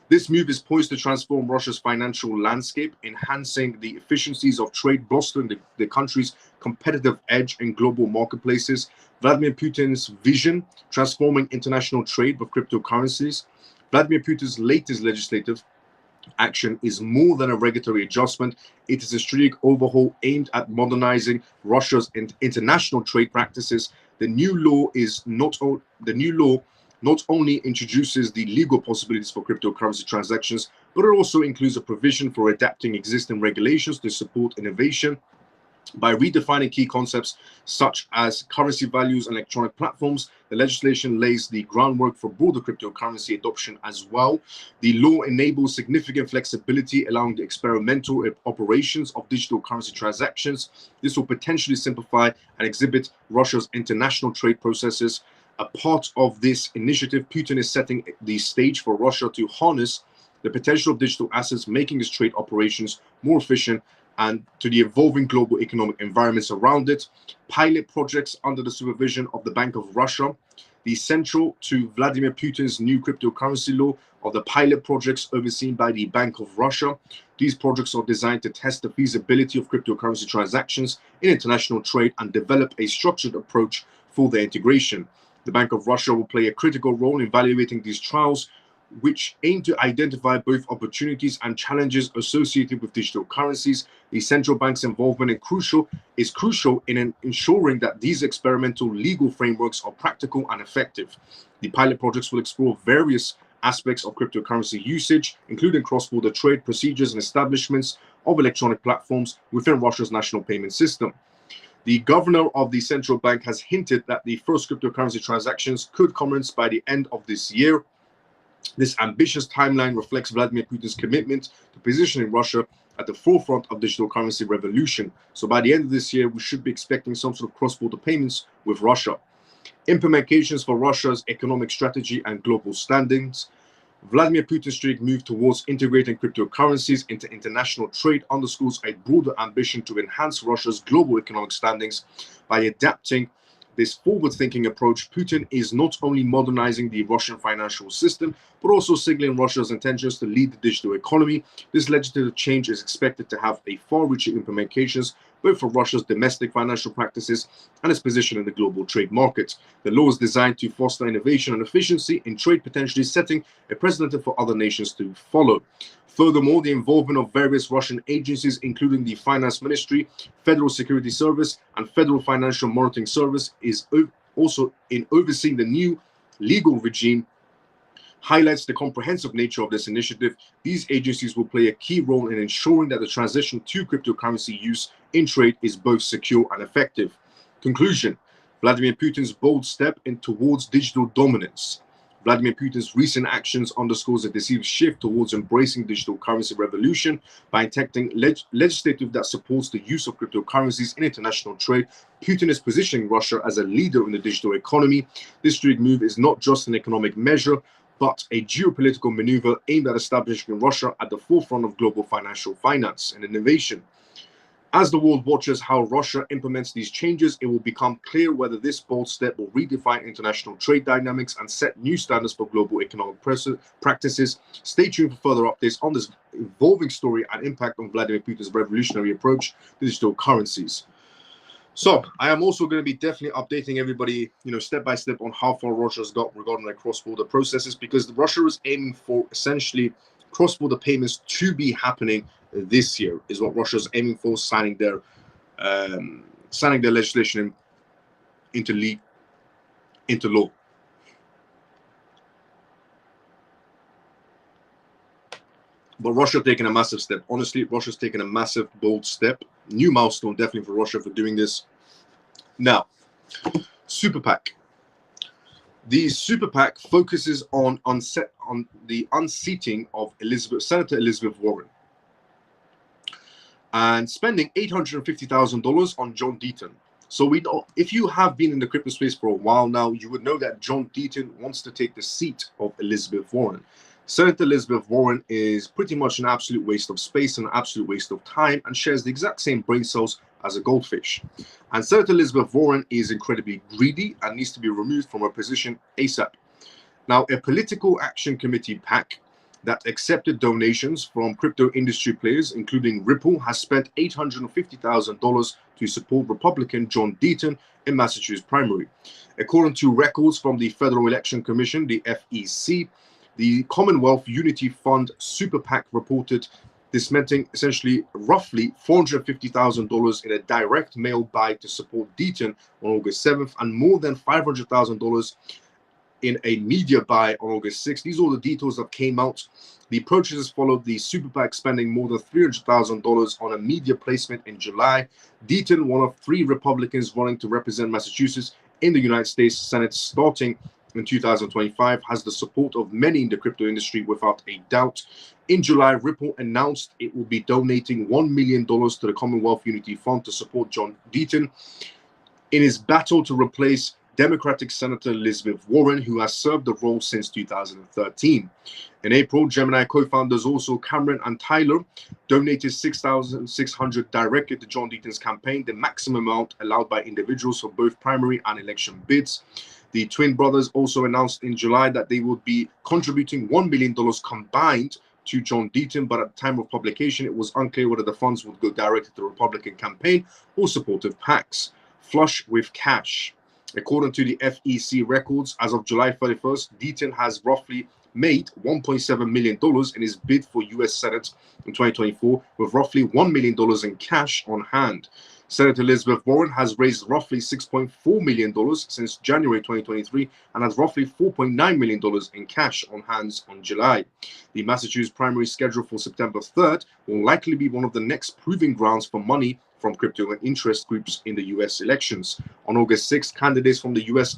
This move is poised to transform Russia's financial landscape, enhancing the efficiencies of trade, bolstering the country's competitive edge in global marketplaces. Vladimir Putin's vision, transforming international trade with cryptocurrencies. Vladimir Putin's latest legislative action is more than a regulatory adjustment. It is a strategic overhaul aimed at modernizing Russia's international trade practices. The new law not only introduces the legal possibilities for cryptocurrency transactions, but it also includes a provision for adapting existing regulations to support innovation. By redefining key concepts such as currency values and electronic platforms, the legislation lays the groundwork for broader cryptocurrency adoption as well. The law enables significant flexibility, allowing the experimental operations of digital currency transactions. This will potentially simplify and exhibit Russia's international trade processes. A part of this initiative, Putin is setting the stage for Russia to harness the potential of digital assets, making its trade operations more efficient and to the evolving global economic environments around it. Pilot projects under the supervision of the Bank of Russia. The central to Vladimir Putin's new cryptocurrency law are the pilot projects overseen by the Bank of Russia. These projects are designed to test the feasibility of cryptocurrency transactions in international trade and develop a structured approach for their integration. The Bank of Russia will play a critical role in evaluating these trials, which aim to identify both opportunities and challenges associated with digital currencies. The central bank's involvement is crucial in ensuring that these experimental legal frameworks are practical and effective. The pilot projects will explore various aspects of cryptocurrency usage, including cross-border trade procedures and establishments of electronic platforms within Russia's national payment system. The governor of the central bank has hinted that the first cryptocurrency transactions could commence by the end of this year. This ambitious timeline reflects Vladimir Putin's commitment to positioning Russia at the forefront of digital currency revolution. So by the end of this year, we should be expecting some sort of cross-border payments with Russia. Implications for Russia's economic strategy and global standings. Vladimir Putin's strategic move towards integrating cryptocurrencies into international trade underscores a broader ambition to enhance Russia's global economic standings. By adapting this forward-thinking approach, Putin is not only modernizing the Russian financial system, but also signaling Russia's intentions to lead the digital economy. This legislative change is expected to have a far-reaching implications both for Russia's domestic financial practices and its position in the global trade market. The law is designed to foster innovation and efficiency in trade, potentially setting a precedent for other nations to follow. Furthermore, the involvement of various Russian agencies, including the Finance Ministry, Federal Security Service, and Federal Financial Monitoring Service, is also in overseeing the new legal regime, highlights the comprehensive nature of this initiative. These agencies will play a key role in ensuring that the transition to cryptocurrency use in trade is both secure and effective. Conclusion: Vladimir Putin's bold step towards digital dominance. Vladimir Putin's recent actions underscores a decisive shift towards embracing digital currency revolution by enacting legislative that supports the use of cryptocurrencies in international trade. Putin is positioning Russia as a leader in the digital economy. This strategic move is not just an economic measure, but a geopolitical maneuver aimed at establishing Russia at the forefront of global financial finance and innovation. As the world watches how Russia implements these changes, it will become clear whether this bold step will redefine international trade dynamics and set new standards for global economic practices. Stay tuned for further updates on this evolving story and impact on Vladimir Putin's revolutionary approach to digital currencies. So I am also going to be definitely updating everybody, step by step on how far Russia's got regarding their cross-border processes, because Russia is aiming for essentially cross-border payments to be happening this year, is what Russia's aiming for, signing their legislation into law. But Russia taking a massive step. Honestly, Russia's taken a massive, bold step. New milestone, definitely, for Russia for doing this. Now, Super PAC. The Super PAC focuses on the unseating of Senator Elizabeth Warren and spending $850,000 on John Deaton. So we know, if you have been in the crypto space for a while now, you would know that John Deaton wants to take the seat of Elizabeth Warren. Senator Elizabeth Warren is pretty much an absolute waste of space and an absolute waste of time, and shares the exact same brain cells as a goldfish. And Senator Elizabeth Warren is incredibly greedy and needs to be removed from her position ASAP. Now, a political action committee PAC that accepted donations from crypto industry players, including Ripple, has spent $850,000 to support Republican John Deaton in Massachusetts primary. According to records from the Federal Election Commission, the FEC, the Commonwealth Unity Fund Super PAC reported dismantling essentially roughly $450,000 in a direct mail buy to support Deaton on August 7th, and more than $500,000 in a media buy on August 6th. These are all the details that came out. The purchases followed the Super PAC spending more than $300,000 on a media placement in July. Deaton, one of 3 Republicans running to represent Massachusetts in the United States Senate starting in 2025, has the support of many in the crypto industry without a doubt. In July, Ripple announced it will be donating $1 million to the Commonwealth Unity Fund to support John Deaton in his battle to replace Democratic Senator Elizabeth Warren, who has served the role since 2013. In April, Gemini co-founders also Cameron and Tyler donated $6,600 directly to John Deaton's campaign, the maximum amount allowed by individuals for both primary and election bids. The twin brothers also announced in July that they would be contributing $1 million combined to John Deaton, but at the time of publication, it was unclear whether the funds would go directly to the Republican campaign or supportive PACs. Flush with cash. According to the FEC records, as of July 31st, Deaton has roughly made $1.7 million in his bid for U.S. Senate in 2024, with roughly $1 million in cash on hand. Senator Elizabeth Warren has raised roughly $6.4 million since January 2023 and has roughly $4.9 million in cash on hand on July. The Massachusetts primary scheduled for September 3rd will likely be one of the next proving grounds for money from crypto and interest groups in the U.S. elections. On August 6th, candidates from the U.S.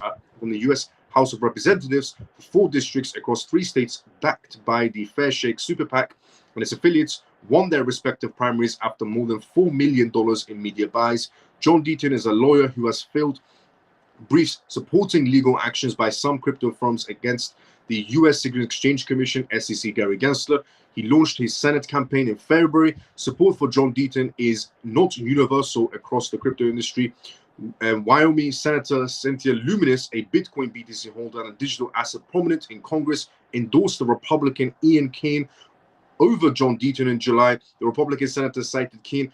House of Representatives for 4 districts across 3 states, backed by the Fair Shake Super PAC and its affiliates, won their respective primaries after more than $4 million in media buys. John Deaton is a lawyer who has filed briefs supporting legal actions by some crypto firms against the U.S. Securities Exchange Commission, SEC Gary Gensler. He launched his Senate campaign in February. Support for John Deaton is not universal across the crypto industry. Wyoming Senator Cynthia Luminis, a Bitcoin BTC holder and a digital asset prominent in Congress, endorsed the Republican Ian Kane over John Deaton in July. The Republican senator cited Kane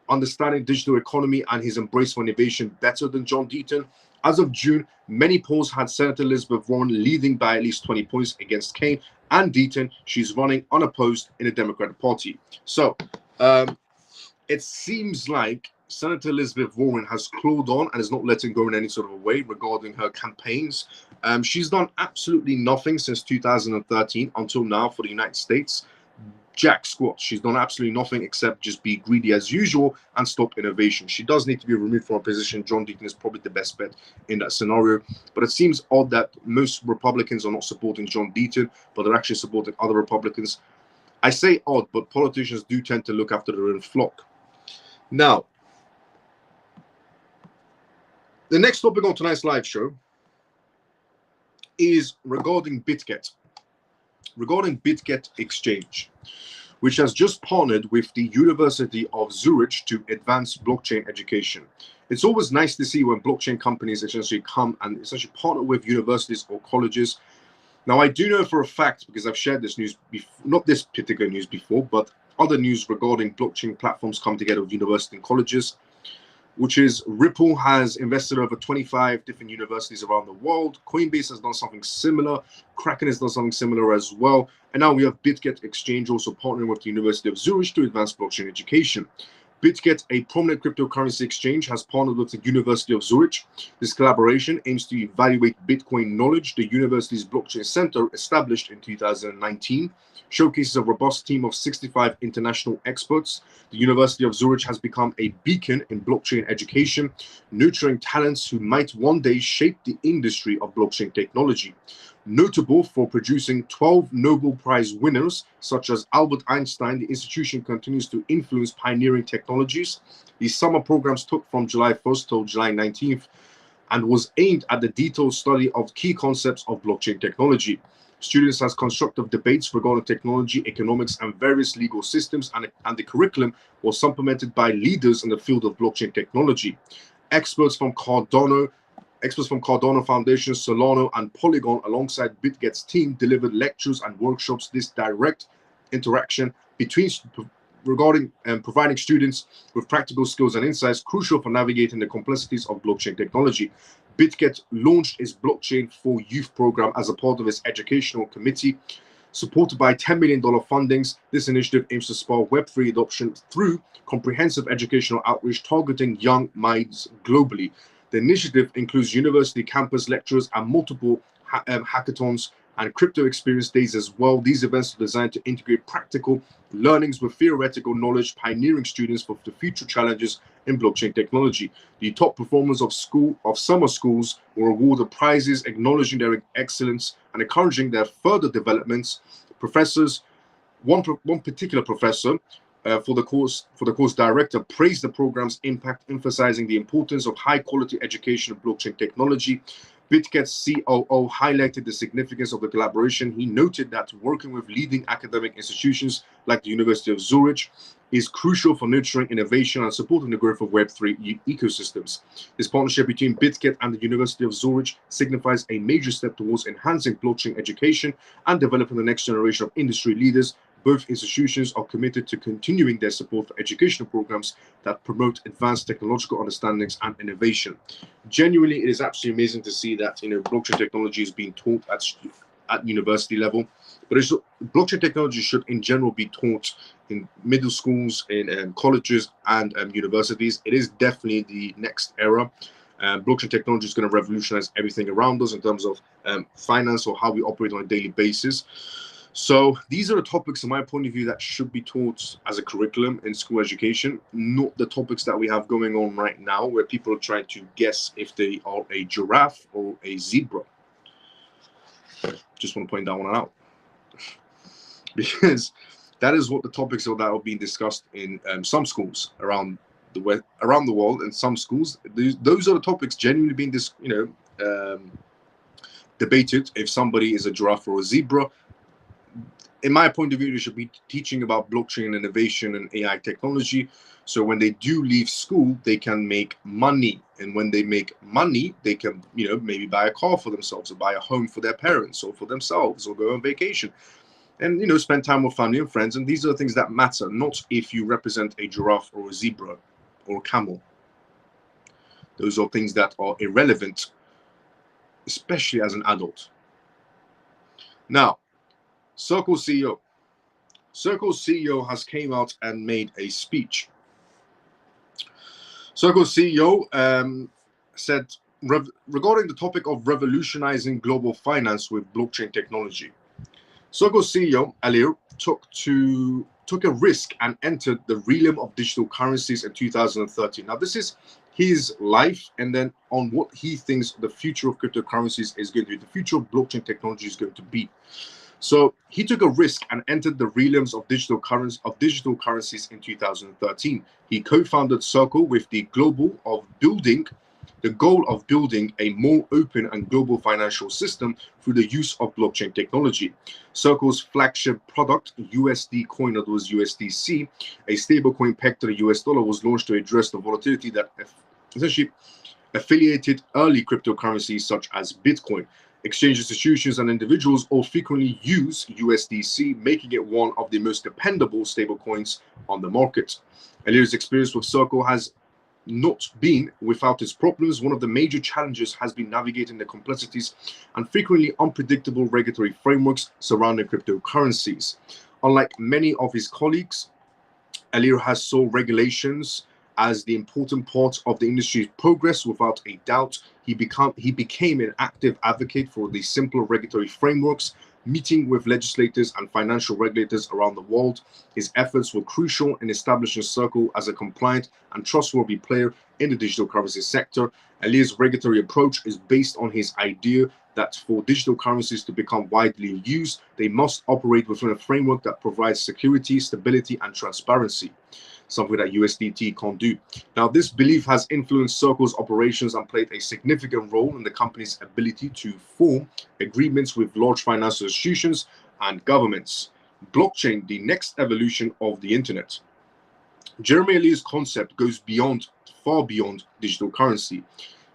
understanding digital economy and his embrace for innovation better than John Deaton. As of June, many polls had Senator Elizabeth Warren leading by at least 20 points against Kane and Deaton. She's running unopposed in the Democratic Party. So it seems like Senator Elizabeth Warren has clawed on and is not letting go in any sort of a way regarding her campaigns. She's done absolutely nothing since 2013 until now for the United States. jack squat. She's done absolutely nothing except just be greedy as usual and stop innovation. She does need to be removed from her position. John Deaton is probably the best bet in that scenario. But it seems odd that most Republicans are not supporting John Deaton, but they're actually supporting other Republicans. I say odd, but politicians do tend to look after their own flock. Now, the next topic on tonight's live show is regarding BitGet. Regarding BitGet Exchange, which has just partnered with the University of Zurich to advance blockchain education. It's always nice to see when blockchain companies essentially come and essentially partner with universities or colleges. Now, I do know for a fact, because I've shared this news, not this particular news before, but other news regarding blockchain platforms come together with universities and colleges, which is Ripple has invested over 25 different universities around the world. Coinbase has done something similar. Kraken has done something similar as well. And now we have BitGet Exchange also partnering with the University of Zurich to advance blockchain education. BitGet, a prominent cryptocurrency exchange, has partnered with the University of Zurich. This collaboration aims to evaluate Bitcoin knowledge. The university's blockchain center, established in 2019, showcases a robust team of 65 international experts. The University of Zurich has become a beacon in blockchain education, nurturing talents who might one day shape the industry of blockchain technology. Notable for producing 12 Nobel Prize winners, such as Albert Einstein, the institution continues to influence pioneering technologies. These summer programs took from July 1st till July 19th and was aimed at the detailed study of key concepts of blockchain technology. Students has constructive debates regarding technology, economics, and various legal systems, and the curriculum was supplemented by leaders in the field of blockchain technology. Experts from Cardano Foundation, Solana, and Polygon, alongside BitGet's team, delivered lectures and workshops. This direct interaction between regarding providing students with practical skills and insights crucial for navigating the complexities of blockchain technology. BitGet launched its Blockchain for Youth program as a part of its educational committee. Supported by $10 million fundings, this initiative aims to spur Web3 adoption through comprehensive educational outreach targeting young minds globally. The initiative includes university campus lectures and multiple hackathons and crypto experience days as well. These events are designed to integrate practical learnings with theoretical knowledge, pioneering students for the future challenges in blockchain technology. The top performers of summer schools were awarded prizes, acknowledging their excellence and encouraging their further developments. Professors, one particular professor for the course director praised the program's impact, emphasizing the importance of high-quality education of blockchain technology. BitGet's COO highlighted the significance of the collaboration. He noted that working with leading academic institutions like the University of Zurich is crucial for nurturing innovation and supporting the growth of Web3 ecosystems. This partnership between BitGet and the University of Zurich signifies a major step towards enhancing blockchain education and developing the next generation of industry leaders. Both institutions are committed to continuing their support for educational programs that promote advanced technological understandings and innovation. Genuinely, it is absolutely amazing to see that blockchain technology is being taught at university level. But blockchain technology should, in general, be taught in middle schools, in colleges, and universities. It is definitely the next era. Blockchain technology is going to revolutionize everything around us in terms of finance or how we operate on a daily basis. So these are the topics, in my point of view, that should be taught as a curriculum in school education, not the topics that we have going on right now, where people are trying to guess if they are a giraffe or a zebra. Just want to point that one out. Because that is what the topics are that are being discussed in some schools around the world. In some schools, those are the topics genuinely being debated. If somebody is a giraffe or a zebra, in my point of view, they should be teaching about blockchain innovation and AI technology. So when they do leave school, they can make money. And when they make money, they can, maybe buy a car for themselves or buy a home for their parents or for themselves or go on vacation and, spend time with family and friends. And these are the things that matter, not if you represent a giraffe or a zebra or a camel. Those are things that are irrelevant, especially as an adult. Now, Circle's CEO has came out and made a speech. Circle's CEO said regarding the topic of revolutionizing global finance with blockchain technology. Circle's CEO, Alir, took a risk and entered the realm of digital currencies in 2013. Now, this is his life, and then on what he thinks the future of cryptocurrencies is going to be, the future of blockchain technology is going to be. So he took a risk and entered the realms of digital currencies in 2013. He co-founded Circle with the goal of building a more open and global financial system through the use of blockchain technology. Circle's flagship product, USD coin, that was USDC, a stablecoin pegged to the US dollar, was launched to address the volatility that essentially affiliated early cryptocurrencies such as Bitcoin. Exchange institutions and individuals all frequently use USDC, making it one of the most dependable stablecoins on the market. Alir's experience with Circle has not been without its problems. One of the major challenges has been navigating the complexities and frequently unpredictable regulatory frameworks surrounding cryptocurrencies. Unlike many of his colleagues, Alir has saw regulations as the important part of the industry's progress. Without a doubt, he became an active advocate for the simpler regulatory frameworks, meeting with legislators and financial regulators around the world. His efforts were crucial in establishing Circle as a compliant and trustworthy player in the digital currency sector. Alir's regulatory approach is based on his idea that for digital currencies to become widely used, they must operate within a framework that provides security, stability, and transparency, something that USDT can't do. Now, this belief has influenced Circle's operations and played a significant role in the company's ability to form agreements with large financial institutions and governments. Blockchain, the next evolution of the internet. Jeremy Alir's concept goes far beyond digital currency.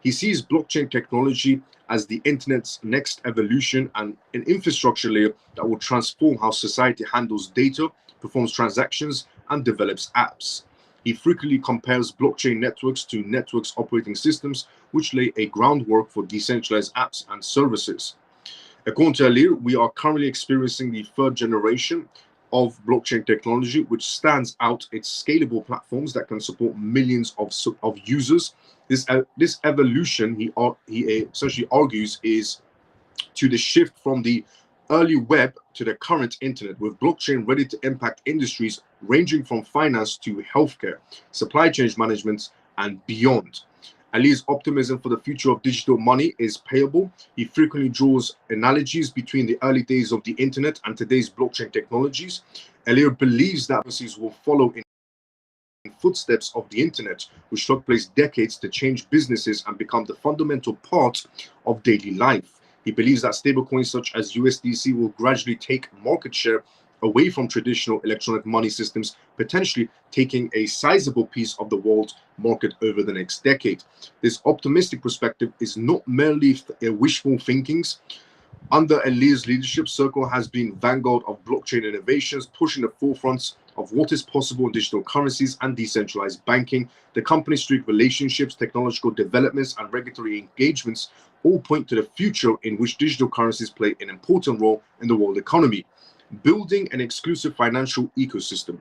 He sees blockchain technology as the internet's next evolution and an infrastructure layer that will transform how society handles data, performs transactions, and develops apps. He frequently compares blockchain networks to networks operating systems, which lay a groundwork for decentralized apps and services. According to Alir, we are currently experiencing the third generation of blockchain technology, which stands out its scalable platforms that can support millions of users. This evolution, he essentially argues, is to the shift from the early web to the current internet, with blockchain ready to impact industries ranging from finance to healthcare, supply chain management, and beyond. Ali's optimism for the future of digital money is payable. He frequently draws analogies between the early days of the internet and today's blockchain technologies. Alir believes that businesses will follow in footsteps of the internet, which took place decades to change businesses and become the fundamental part of daily life. He believes that stablecoins such as USDC will gradually take market share away from traditional electronic money systems, potentially taking a sizable piece of the world market over the next decade. This optimistic perspective is not merely wishful thinking. Under Alir's leadership, Circle has been vanguard of blockchain innovations, pushing the forefronts of what is possible in digital currencies and decentralized banking. The company's strict relationships, technological developments, and regulatory engagements all point to the future in which digital currencies play an important role in the world economy. Building an exclusive financial ecosystem.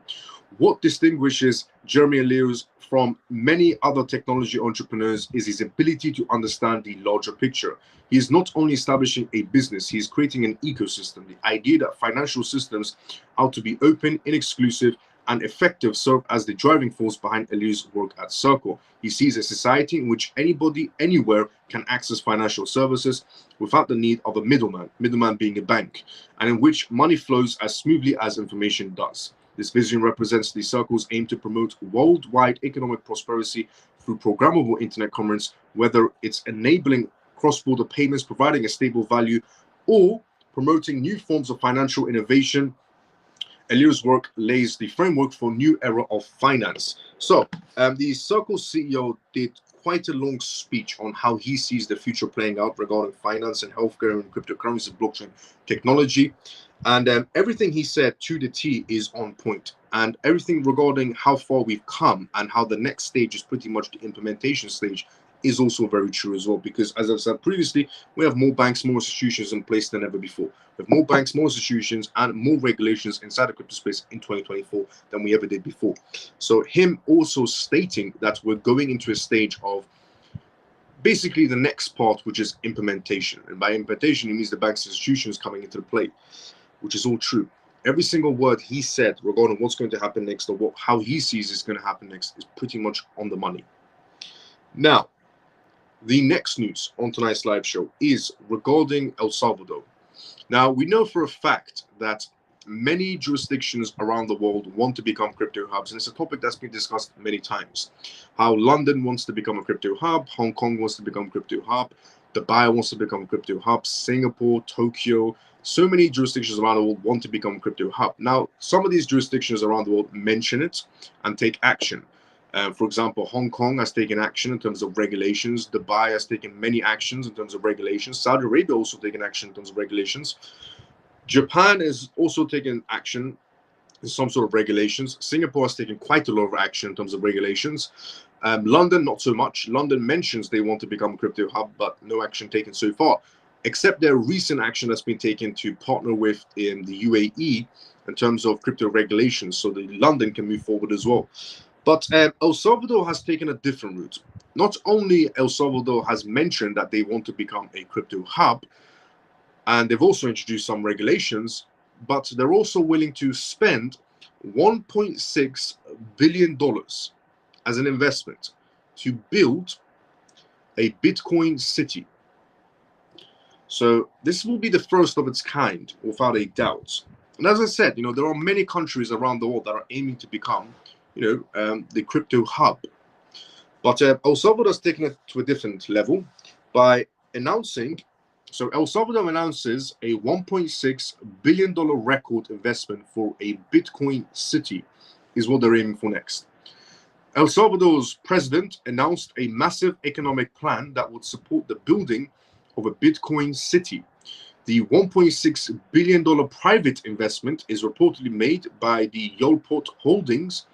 What distinguishes Jeremy Alir from many other technology entrepreneurs is his ability to understand the larger picture. He is not only establishing a business, he is creating an ecosystem. The idea that financial systems are to be open, inexclusive, and effective serve as the driving force behind Alir's work at Circle. He sees a society in which anybody, anywhere, can access financial services without the need of a middleman being a bank, and in which money flows as smoothly as information does. This vision represents the Circle's aim to promote worldwide economic prosperity through programmable internet commerce, whether it's enabling cross-border payments, providing a stable value, or promoting new forms of financial innovation. Alir's work lays the framework for a new era of finance. So the Circle CEO did quite a long speech on how he sees the future playing out regarding finance and healthcare and cryptocurrency, blockchain technology. And everything he said to the T is on point. And everything regarding how far we've come and how the next stage is pretty much the implementation stage is also very true as well, because as I've said previously, we have more banks, more institutions in place than ever before. We have more banks, more institutions, and more regulations inside the crypto space in 2024 than we ever did before. So him also stating that we're going into a stage of basically the next part, which is implementation. And by implementation, it means the banks and institutions coming into play. which is all true. Every single word he said regarding what's going to happen next or how he sees is going to happen next is pretty much on the money. Now, the next news on tonight's live show is regarding El Salvador. Now, we know for a fact that many jurisdictions around the world want to become crypto hubs, and it's a topic that's been discussed many times. How London wants to become a crypto hub, Hong Kong wants to become a crypto hub, Dubai wants to become a crypto hub, Singapore, Tokyo, so many jurisdictions around the world want to become a crypto hub. Now, some of these jurisdictions around the world mention it and take action. For example, Hong Kong has taken action in terms of regulations. Dubai has taken many actions in terms of regulations. Saudi Arabia also taken action in terms of regulations. Japan has also taken action in some sort of regulations. Singapore has taken quite a lot of action in terms of regulations. London, not so much. London mentions they want to become a crypto hub, but no action taken so far, except their recent action that's been taken to partner with in the UAE in terms of crypto regulations, so that London can move forward as well. But El Salvador has taken a different route. Not only El Salvador has mentioned that they want to become a crypto hub, and they've also introduced some regulations, but they're also willing to spend $1.6 billion as an investment to build a Bitcoin city. So this will be the first of its kind, without a doubt. And as I said, there are many countries around the world that are aiming to become, the crypto hub. But El Salvador has taken it to a different level by announcing. So El Salvador announces a $1.6 billion record investment for a Bitcoin city is what they're aiming for next. El Salvador's president announced a massive economic plan that would support the building of a Bitcoin city. The $1.6 billion private investment is reportedly made by the Yolport Holdings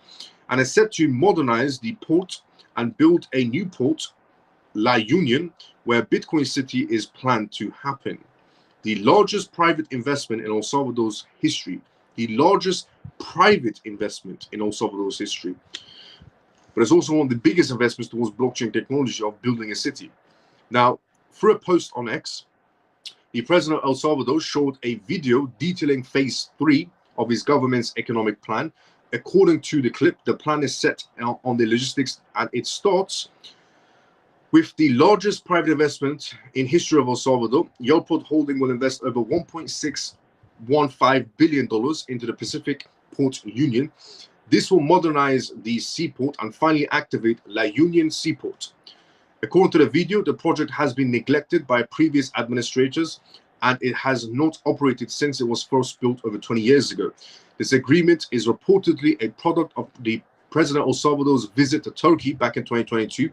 and is set to modernize the port and build a new port, La Union, where Bitcoin City is planned to happen. The largest private investment in El Salvador's history. The largest private investment in El Salvador's history. But it's also one of the biggest investments towards blockchain technology of building a city. Now, through a post on X, the president of El Salvador showed a video detailing phase 3 of his government's economic plan. According to the clip, the plan is set on the logistics, and it starts with the largest private investment in history of El Salvador. Yolport Holding will invest over $1.615 billion into the Pacific Port Union. This will modernize the seaport and finally activate La Union Seaport. According to the video, the project has been neglected by previous administrators and it has not operated since it was first built over 20 years ago. This agreement is reportedly a product of the President of El Salvador's visit to Turkey back in 2022.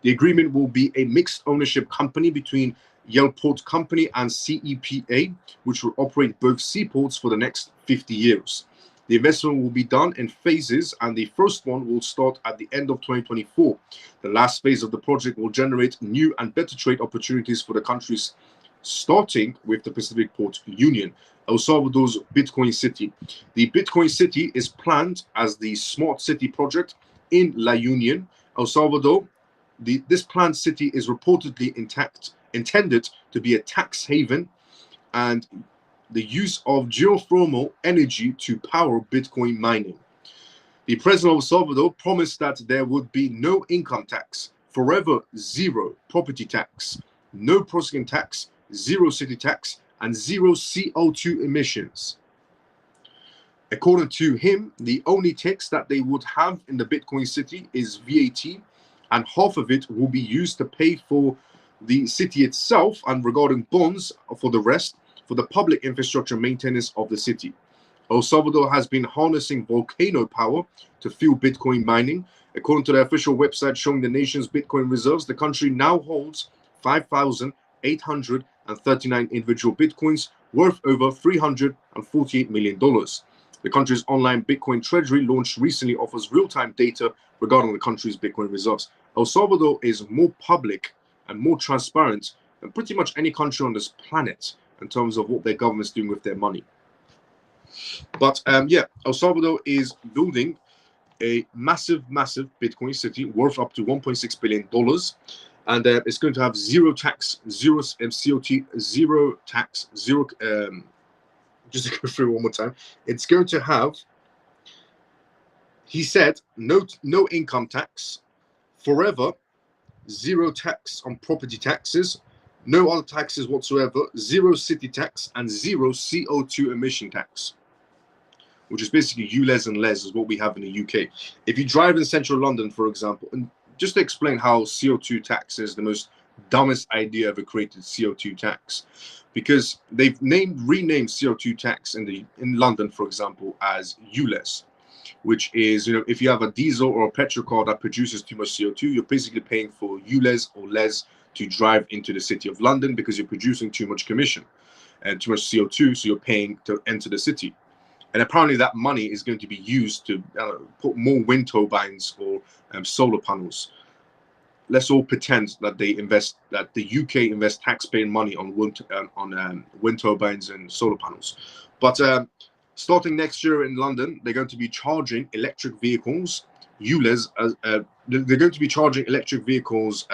The agreement will be a mixed ownership company between Yelport Company and CEPA, which will operate both seaports for the next 50 years. The investment will be done in phases, and the first one will start at the end of 2024. The last phase of the project will generate new and better trade opportunities for the countries, starting with the Pacific Port Union, El Salvador's Bitcoin City. The Bitcoin City is planned as the smart city project in La Union, El Salvador. This planned city is reportedly intended to be a tax haven and the use of geothermal energy to power Bitcoin mining. The president of El Salvador promised that there would be no income tax, forever zero property tax, no processing tax, zero city tax, and zero CO2 emissions. According to him, the only tax that they would have in the Bitcoin city is VAT, and half of it will be used to pay for the city itself, and regarding bonds for the rest, for the public infrastructure maintenance of the city. El Salvador has been harnessing volcano power to fuel Bitcoin mining. According to the official website showing the nation's Bitcoin reserves, the country now holds 5,839 individual Bitcoins worth over $348 million. The country's online Bitcoin treasury launched recently offers real-time data regarding the country's Bitcoin reserves. El Salvador is more public and more transparent than pretty much any country on this planet in terms of what their government's doing with their money. But yeah, El Salvador is building a massive Bitcoin city worth up to $1.6 billion. And it's going to have zero tax, zero CO2, zero tax, zero just to go through it one more time, it's going to have, he said, no income tax, forever, zero tax on property taxes, no other taxes whatsoever, zero city tax, and zero CO2 emission tax, which is basically ULEZ and LEZ is what we have in the UK. If you drive in central London, for example, and just to explain how CO2 tax is the most dumbest idea ever created, CO2 tax, because they've renamed CO2 tax in London, for example, as ULEZ, which is, if you have a diesel or a petrol car that produces too much CO2, you're basically paying for ULEZ or LEZ to drive into the city of London because you're producing too much emission and too much CO2, so you're paying to enter the city. And apparently that money is going to be used to put more wind turbines or solar panels. Let's all pretend that that the UK invests taxpaying money on wind turbines and solar panels. But starting next year in London, they're going to be charging electric vehicles, ULEZ, they're going to be charging electric vehicles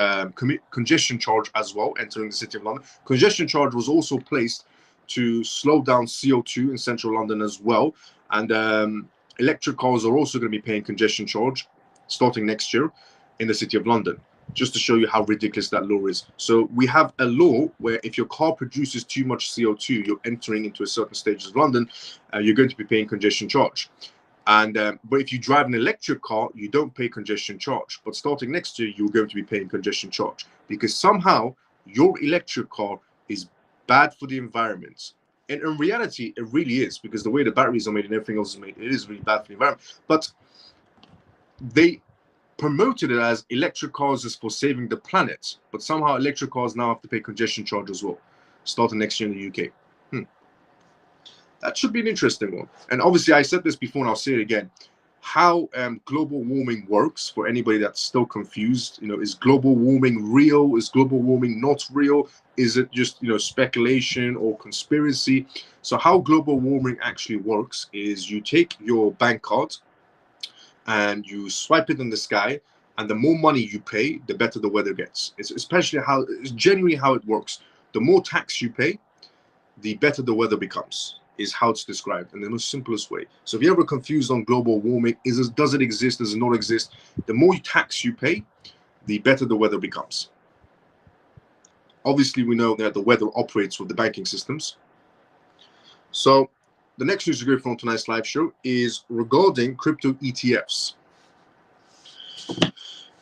congestion charge as well, entering the city of London. Congestion charge was also placed to slow down CO2 in central London as well. And electric cars are also going to be paying congestion charge starting next year in the city of London, just to show you how ridiculous that law is. So we have a law where if your car produces too much CO2, you're entering into a certain stage of London, you're going to be paying congestion charge. And but if you drive an electric car, you don't pay congestion charge. But starting next year, you're going to be paying congestion charge because somehow your electric car is bad for the environment. And in reality, it really is, because the way the batteries are made and everything else is made, it is really bad for the environment. But they promoted it as electric cars is for saving the planet, but somehow electric cars now have to pay congestion charge as well, starting next year in the UK. That should be an interesting one. And obviously, I said this before and I'll say it again. How global warming works, for anybody that's still confused, is global warming real? Is global warming not real? Is it just speculation or conspiracy? So how global warming actually works is you take your bank card and you swipe it in the sky, and the more money you pay, the better the weather gets. It's genuinely how it works. The more tax you pay, the better the weather becomes, is how it's described in the most simplest way. So if you're ever confused on global warming, does it exist, does it not exist? The more tax you pay, the better the weather becomes. Obviously, we know that the weather operates with the banking systems. So the next news to go from tonight's live show is regarding crypto ETFs.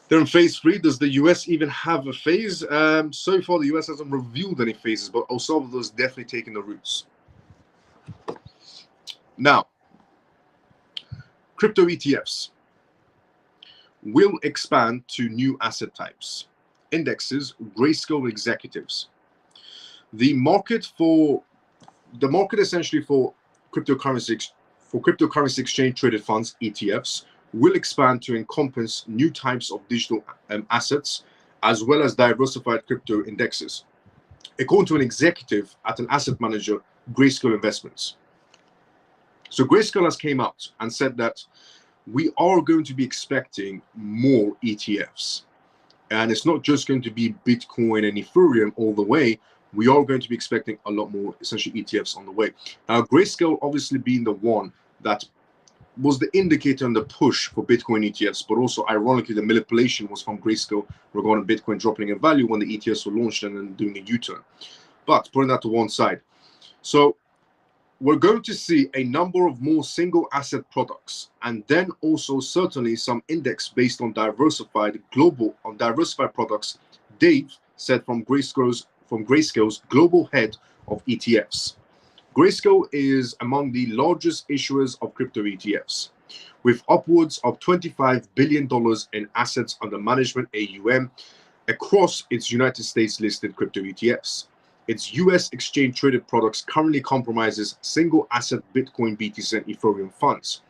They're in phase 3. Does the US even have a phase? So far, the US hasn't revealed any phases, but El Salvador is definitely taking the routes. Now, crypto ETFs will expand to new asset types, indexes, grayscale executives. The market essentially for cryptocurrency exchange traded funds, ETFs, will expand to encompass new types of digital assets, as well as diversified crypto indexes, according to an executive at an asset manager, Grayscale Investments. So Grayscale has came out and said that we are going to be expecting more ETFs. And it's not just going to be Bitcoin and Ethereum all the way. We are going to be expecting a lot more, essentially, ETFs on the way. Now, Grayscale obviously being the one that was the indicator and the push for Bitcoin ETFs, but also, ironically, the manipulation was from Grayscale regarding Bitcoin dropping in value when the ETFs were launched and then doing a U-turn. But putting that to one side. So we're going to see a number of more single asset products, and then also certainly some index based on diversified products. Dave said from Grayscale's global head of ETFs. Grayscale is among the largest issuers of crypto ETFs, with upwards of $25 billion in assets under management, AUM, across its United States listed crypto ETFs. Its US exchange traded products currently comprises single asset Bitcoin, BTC, and Ethereum funds.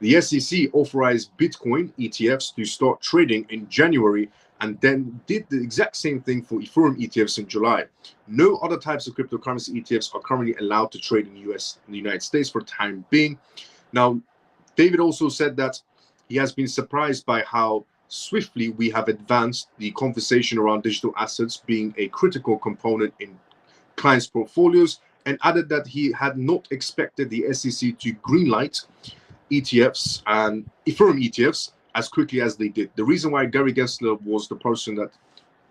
The SEC authorized Bitcoin ETFs to start trading in January, and then did the exact same thing for Ethereum ETFs in July. No other types of cryptocurrency ETFs are currently allowed to trade in the United States for the time being. Now, David also said that he has been surprised by how swiftly we have advanced the conversation around digital assets being a critical component in clients' portfolios, and added that he had not expected the SEC to greenlight ETFs and Ethereum ETFs as quickly as they did. The reason why Gary Gensler was the person that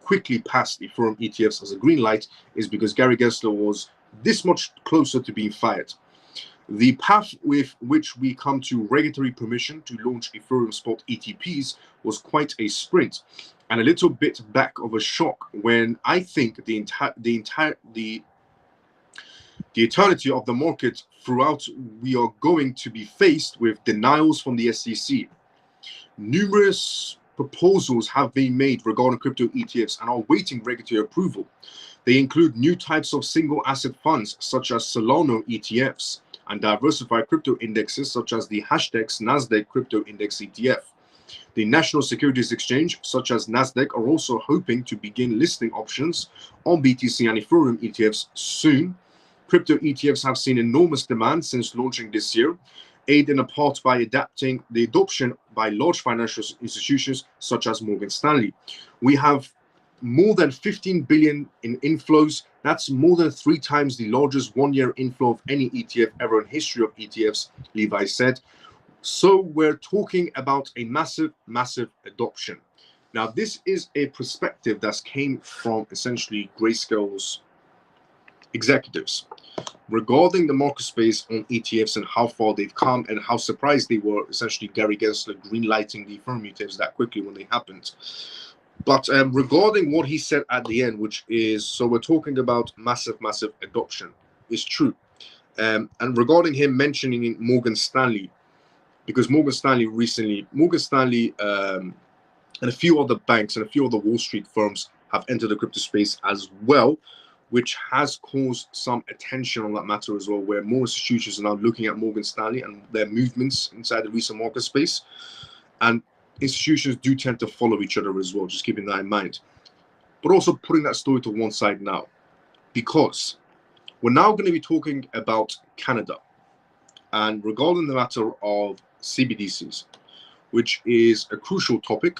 quickly passed Ethereum ETFs as a green light is because Gary Gensler was this much closer to being fired. The path with which we come to regulatory permission to launch Ethereum spot ETPs was quite a sprint, and a little bit back of a shock when I think the eternity of the market throughout, we are going to be faced with denials from the SEC. Numerous proposals have been made regarding crypto ETFs and are waiting regulatory approval. They include new types of single asset funds such as Solana ETFs and diversified crypto indexes such as the Nasdaq Crypto Index ETF. The National Securities Exchange, such as Nasdaq, are also hoping to begin listing options on BTC and Ethereum ETFs soon. Crypto ETFs have seen enormous demand since launching this year, aided in part by adapting the adoption by large financial institutions such as Morgan Stanley. We have more than 15 billion in inflows. That's more than 3 times the largest one-year inflow of any ETF ever in history of ETFs, Levi said. So we're talking about a massive, massive adoption. Now, this is a perspective that came from essentially Grayscale's executives regarding the market space on ETFs and how far they've come and how surprised they were, essentially Gary Gensler greenlighting the Ethereum ETFs that quickly when they happened. But regarding what he said at the end, which is, so we're talking about massive, massive adoption, is true. And regarding him mentioning Morgan Stanley, because Morgan Stanley and a few other banks and a few other Wall Street firms have entered the crypto space as well, which has caused some attention on that matter as well, where more institutions are now looking at Morgan Stanley and their movements inside the recent market space. And institutions do tend to follow each other as well, just keeping that in mind. But also putting that story to one side now, because we're now going to be talking about Canada and regarding the matter of CBDCs, which is a crucial topic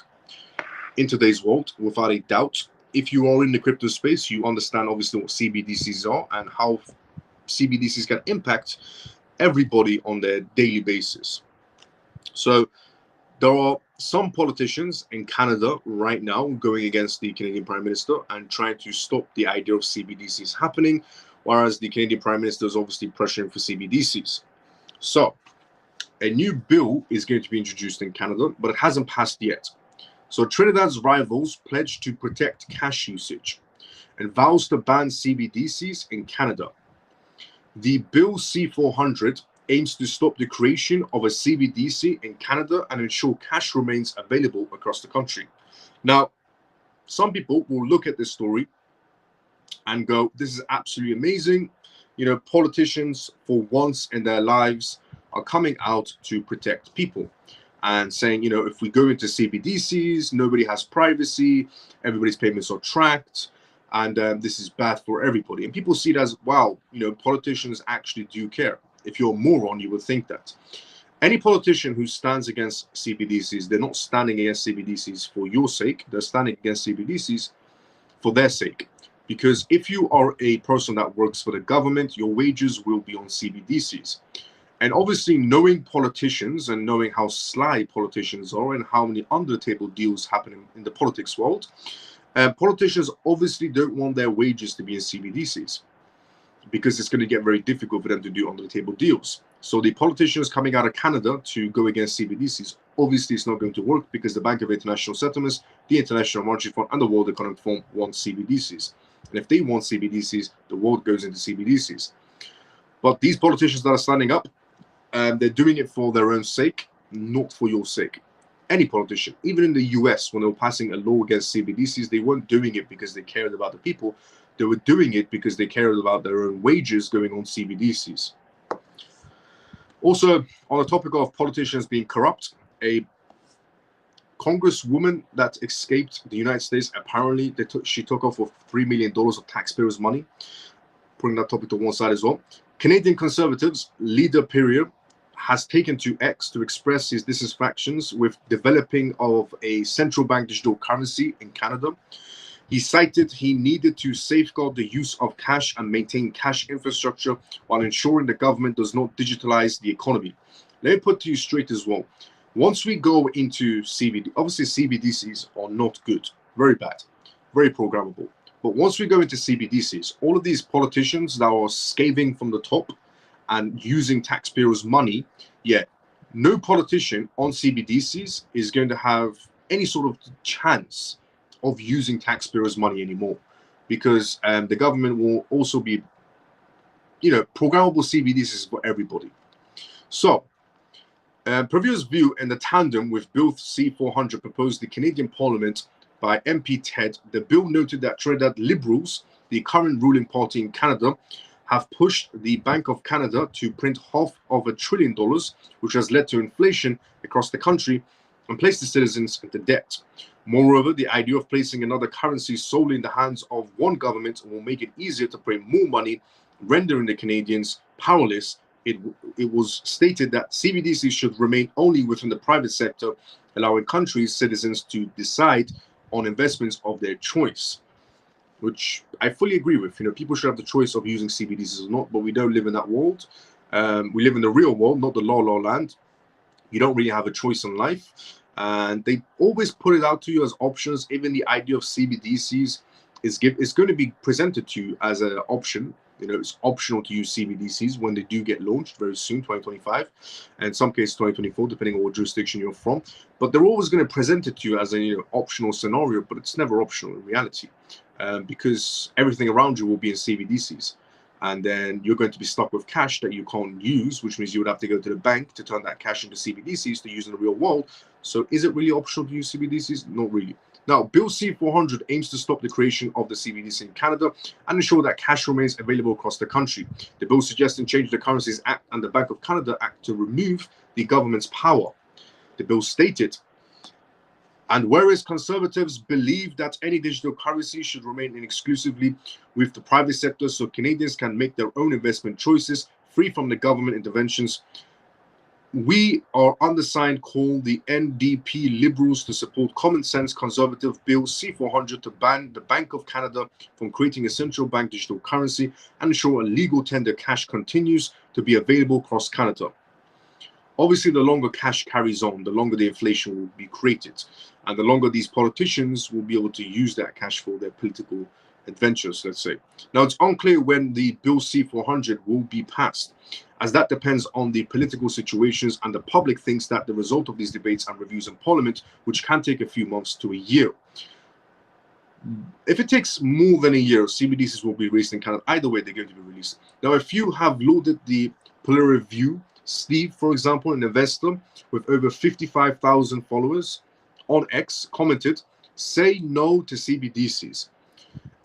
in today's world, without a doubt. If you are in the crypto space, you understand obviously what CBDCs are and how CBDCs can impact everybody on their daily basis. So there are some politicians in Canada right now going against the Canadian Prime Minister and trying to stop the idea of CBDCs happening, whereas the Canadian Prime Minister is obviously pressuring for CBDCs. So a new bill is going to be introduced in Canada, but it hasn't passed yet. So Trinidad's rivals pledge to protect cash usage and vows to ban CBDCs in Canada. The Bill C-400 aims to stop the creation of a CBDC in Canada and ensure cash remains available across the country. Now, some people will look at this story and go, this is absolutely amazing. You know, politicians for once in their lives are coming out to protect people and saying, you know, if we go into CBDCs, nobody has privacy, everybody's payments are tracked, and this is bad for everybody. And people see it as, wow, you know, politicians actually do care. If you're a moron, you would think that. Any politician who stands against CBDCs, they're not standing against CBDCs for your sake, they're standing against CBDCs for their sake. Because if you are a person that works for the government, your wages will be on CBDCs. And obviously, knowing politicians and knowing how sly politicians are and how many under-the-table deals happen in the politics world, politicians obviously don't want their wages to be in CBDCs because it's going to get very difficult for them to do under-the-table deals. So the politicians coming out of Canada to go against CBDCs, obviously it's not going to work because the Bank of International Settlements, the International Monetary Fund, and the World Economic Forum want CBDCs. And if they want CBDCs, the world goes into CBDCs. But these politicians that are standing up, they're doing it for their own sake, not for your sake. Any politician, even in the US, when they were passing a law against CBDCs, they weren't doing it because they cared about the people. They were doing it because they cared about their own wages going on CBDCs. Also, on the topic of politicians being corrupt, a congresswoman that escaped the United States, apparently she took off with $3 million of taxpayers' money. Putting that topic to one side as well. Canadian Conservatives leader Perrier has taken to X to express his dissatisfactions with developing of a central bank digital currency in Canada. He cited he needed to safeguard the use of cash and maintain cash infrastructure while ensuring the government does not digitalize the economy. Let me put to you straight as well. Once we go into CBD, obviously CBDCs are not good, very bad, very programmable. But once we go into CBDCs, all of these politicians that are scathing from the top and using taxpayers' money, yeah, no politician on CBDCs is going to have any sort of chance of using taxpayers' money anymore, because the government will also be, programmable CBDCs for everybody. So, Previous view in the tandem with Bill C-400 proposed the Canadian Parliament by MP Ted, the bill noted that Trinidad Liberals, the current ruling party in Canada, have pushed the Bank of Canada to print $500 billion, which has led to inflation across the country and placed the citizens into debt. Moreover, the idea of placing another currency solely in the hands of one government will make it easier to print more money, rendering the Canadians powerless. It was stated that CBDCs should remain only within the private sector, allowing countries' citizens to decide on investments of their choice, which I fully agree with. People should have the choice of using CBDCs or not, but we don't live in that world. We live in the real world, not the la la land. You don't really have a choice in life, and they always put it out to you as options. Even the idea of CBDCs is going to be presented to you as an option. It's optional to use CBDCs when they do get launched very soon, 2025, and in some cases 2024, depending on what jurisdiction you're from. But they're always going to present it to you as an optional scenario, but it's never optional in reality, because everything around you will be in CBDCs. And then you're going to be stuck with cash that you can't use, which means you would have to go to the bank to turn that cash into CBDCs to use in the real world. So is it really optional to use CBDCs? Not really. Now, Bill C-400 aims to stop the creation of the CBDC in Canada and ensure that cash remains available across the country. The bill suggests to change the Currencies Act and the Bank of Canada Act to remove the government's power. The bill stated, and whereas conservatives believe that any digital currency should remain exclusively with the private sector so Canadians can make their own investment choices free from the government interventions, we are undersigned call the NDP Liberals to support common sense conservative Bill C-400 to ban the Bank of Canada from creating a central bank digital currency and ensure a legal tender cash continues to be available across Canada. Obviously, the longer cash carries on, the longer the inflation will be created, and the longer these politicians will be able to use that cash for their political adventures, let's say. Now, it's unclear when the Bill C-400 will be passed, as that depends on the political situations, and the public thinks that the result of these debates and reviews in Parliament, which can take a few months to a year. If it takes more than a year, CBDCs will be released in Canada. Either way, they're going to be released. Now, if you have lauded the Polar Review, Steve, for example, an investor with over 55,000 followers on X, commented, "Say no to CBDCs."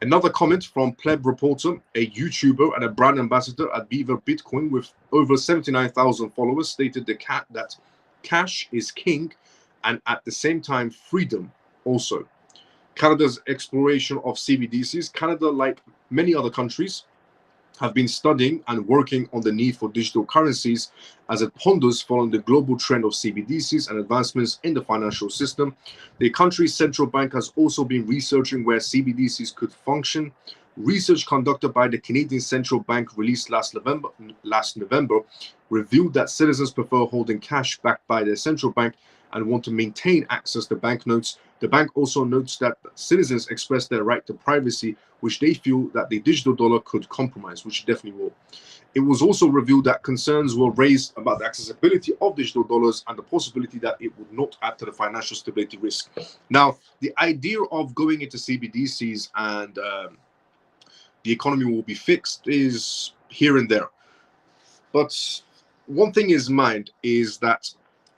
Another comment from Pleb Reporter, a YouTuber and a brand ambassador at Beaver Bitcoin with over 79,000 followers, stated that cash is king and at the same time freedom also. Canada's exploration of CBDCs. Canada, like many other countries, have been studying and working on the need for digital currencies as it ponders following the global trend of CBDCs and advancements in the financial system. The country's central bank has also been researching where CBDCs could function. Research conducted by the Canadian Central Bank released last November revealed that citizens prefer holding cash backed by their central bank and want to maintain access to banknotes. The bank also notes that citizens express their right to privacy, which they feel that the digital dollar could compromise, which it definitely will. It was also revealed that concerns were raised about the accessibility of digital dollars and the possibility that it would not add to the financial stability risk. Now, the idea of going into CBDCs and the economy will be fixed is here and there. But one thing is mind is that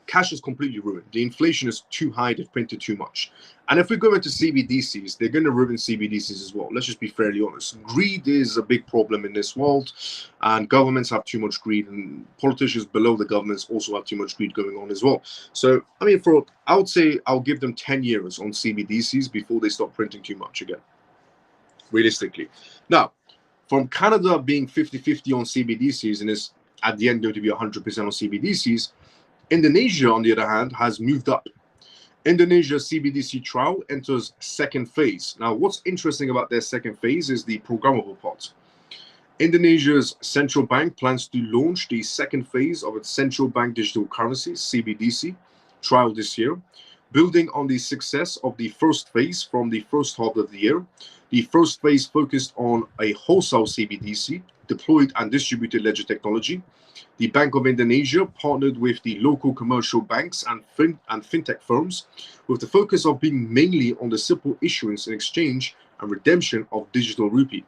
cash is completely ruined. The inflation is too high, they've printed too much. And if we go into CBDCs, they're going to ruin CBDCs as well. Let's just be fairly honest. Greed is a big problem in this world, and governments have too much greed, and politicians below the governments also have too much greed going on as well. So, I mean, I would say I'll give them 10 years on CBDCs before they stop printing too much again, realistically. Now, from Canada being 50-50 on CBDCs and is at the end going to be 100% on CBDCs, Indonesia, on the other hand, has moved up. Indonesia CBDC trial enters second phase. Now, what's interesting about their second phase is the programmable part. Indonesia's central bank plans to launch the second phase of its central bank digital currency, CBDC, trial this year. Building on the success of the first phase from the first half of the year, the first phase focused on a wholesale CBDC, deployed and distributed ledger technology. The Bank of Indonesia partnered with the local commercial banks and fintech firms with the focus of being mainly on the simple issuance and exchange and redemption of digital rupee.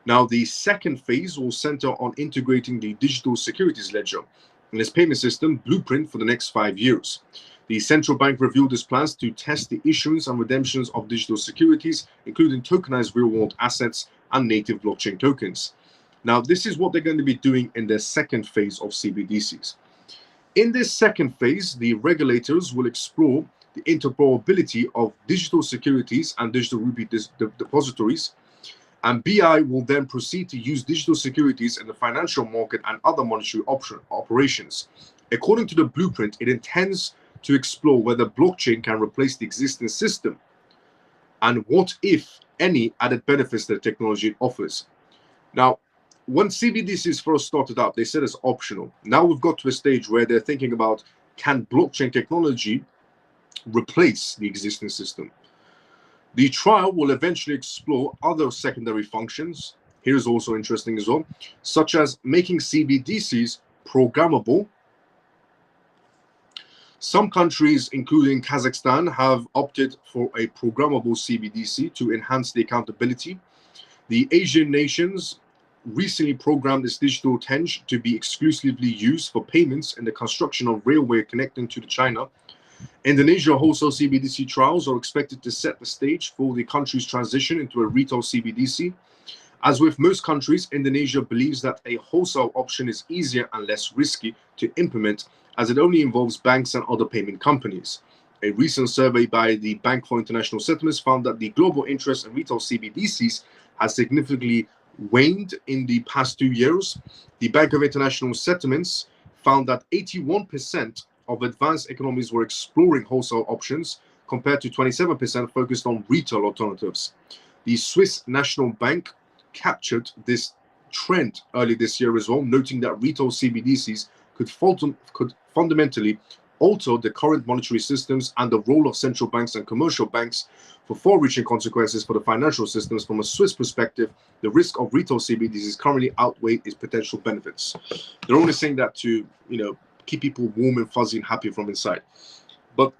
Now, the second phase will center on integrating the digital securities ledger and its payment system blueprint for the next 5 years. The central bank revealed its plans to test the issuance and redemptions of digital securities, including tokenized real-world assets and native blockchain tokens. Now, this is what they're going to be doing in their second phase of CBDCs. In this second phase, the regulators will explore the interoperability of digital securities and digital rupee depositories, and BI will then proceed to use digital securities in the financial market and other monetary operations. According to the blueprint, it intends to explore whether blockchain can replace the existing system and what, if any, added benefits the technology offers. Now, when CBDCs first started out, they said it's optional. Now we've got to a stage where they're thinking about, can blockchain technology replace the existing system? The trial will eventually explore other secondary functions. Here's also interesting as well, such as making CBDCs programmable. Some countries, including Kazakhstan, have opted for a programmable CBDC to enhance the accountability. The Asian nations recently programmed its digital tenge to be exclusively used for payments in the construction of railway connecting to China. Indonesia wholesale CBDC trials are expected to set the stage for the country's transition into a retail CBDC. As with most countries, Indonesia believes that a wholesale option is easier and less risky to implement, as it only involves banks and other payment companies. A recent survey by the Bank for International Settlements found that the global interest in retail CBDCs has significantly waned in the past 2 years. The Bank of International Settlements found that 81% of advanced economies were exploring wholesale options, compared to 27% focused on retail alternatives. The Swiss National Bank captured this trend early this year as well, noting that retail CBDCs could fundamentally alter the current monetary systems and the role of central banks and commercial banks, for far-reaching consequences for the financial systems. From a Swiss perspective, the risk of retail CBDCs currently outweigh its potential benefits. They're only saying that to, keep people warm and fuzzy and happy from inside. But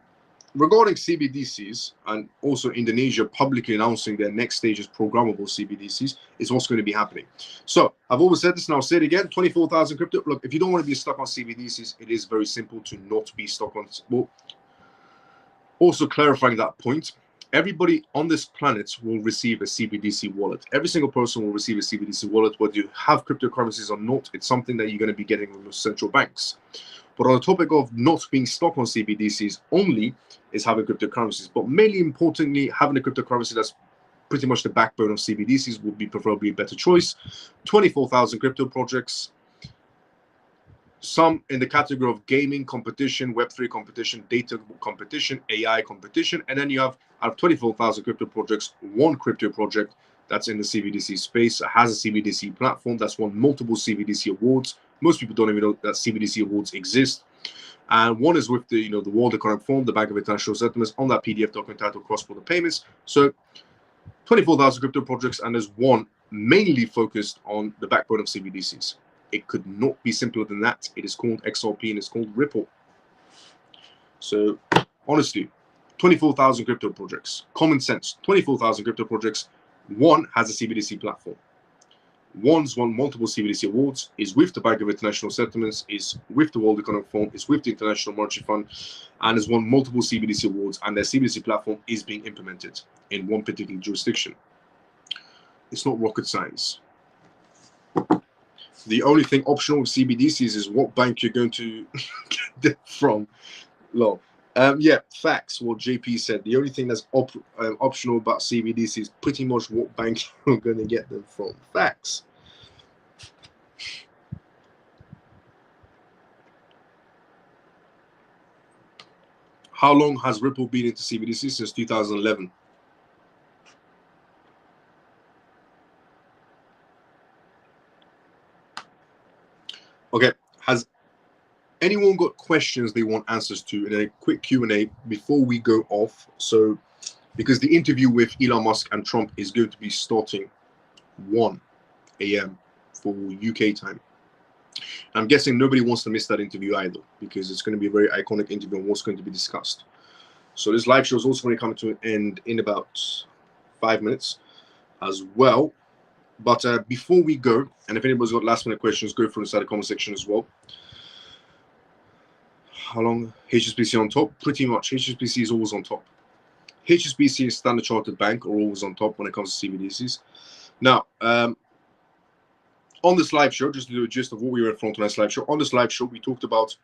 regarding CBDCs, and also Indonesia publicly announcing their next stage is programmable CBDCs, is what's going to be happening. So I've always said this, and I'll say it again, 24,000 crypto. Look, if you don't want to be stuck on CBDCs, it is very simple to not be stuck on. Well, also clarifying that point, everybody on this planet will receive a CBDC wallet. Every single person will receive a CBDC wallet, whether you have cryptocurrencies or not. It's something that you're going to be getting from central banks. But on the topic of not being stuck on CBDCs only is having cryptocurrencies. But mainly importantly, having a cryptocurrency that's pretty much the backbone of CBDCs would be preferably a better choice. 24,000 crypto projects, some in the category of gaming competition, Web3 competition, data competition, AI competition, and then you have, out of 24,000 crypto projects, one crypto project that's in the CBDC space, has a CBDC platform that's won multiple CBDC awards. Most people don't even know that CBDC awards exist. And one is with the World Economic Forum, the Bank of International Settlements, on that PDF document titled Cross-Border Payments. So 24,000 crypto projects, and there's one mainly focused on the backbone of CBDCs. It could not be simpler than that. It is called XRP and it's called Ripple. So honestly, 24,000 crypto projects, common sense, 24,000 crypto projects. One has a CBDC platform. One's won multiple CBDC awards, is with the Bank of International Settlements, is with the World Economic Forum, is with the International Monetary Fund, and has won multiple CBDC awards, and their CBDC platform is being implemented in one particular jurisdiction. It's not rocket science. The only thing optional with CBDCs is what bank you're going to get them from. Lol. Yeah, facts. What JP said. The only thing that's optional about CBDC is pretty much what bank you're going to get them from. Facts. How long has Ripple been into CBDC? Since 2011. Okay, has anyone got questions they want answers to in a quick Q&A before we go off? So, because the interview with Elon Musk and Trump is going to be starting 1 a.m. for UK time. I'm guessing nobody wants to miss that interview either, because it's going to be a very iconic interview on what's going to be discussed. So this live show is also going to come to an end in about 5 minutes as well. But before we go, and if anybody's got last minute questions, go through inside the comment section as well. How long? HSBC on top? Pretty much. HSBC is always on top. HSBC and Standard Chartered Bank are always on top when it comes to CBDCs. Now, on this live show, just to do a gist of what we were in front of tonight's live show, on this live show, we talked about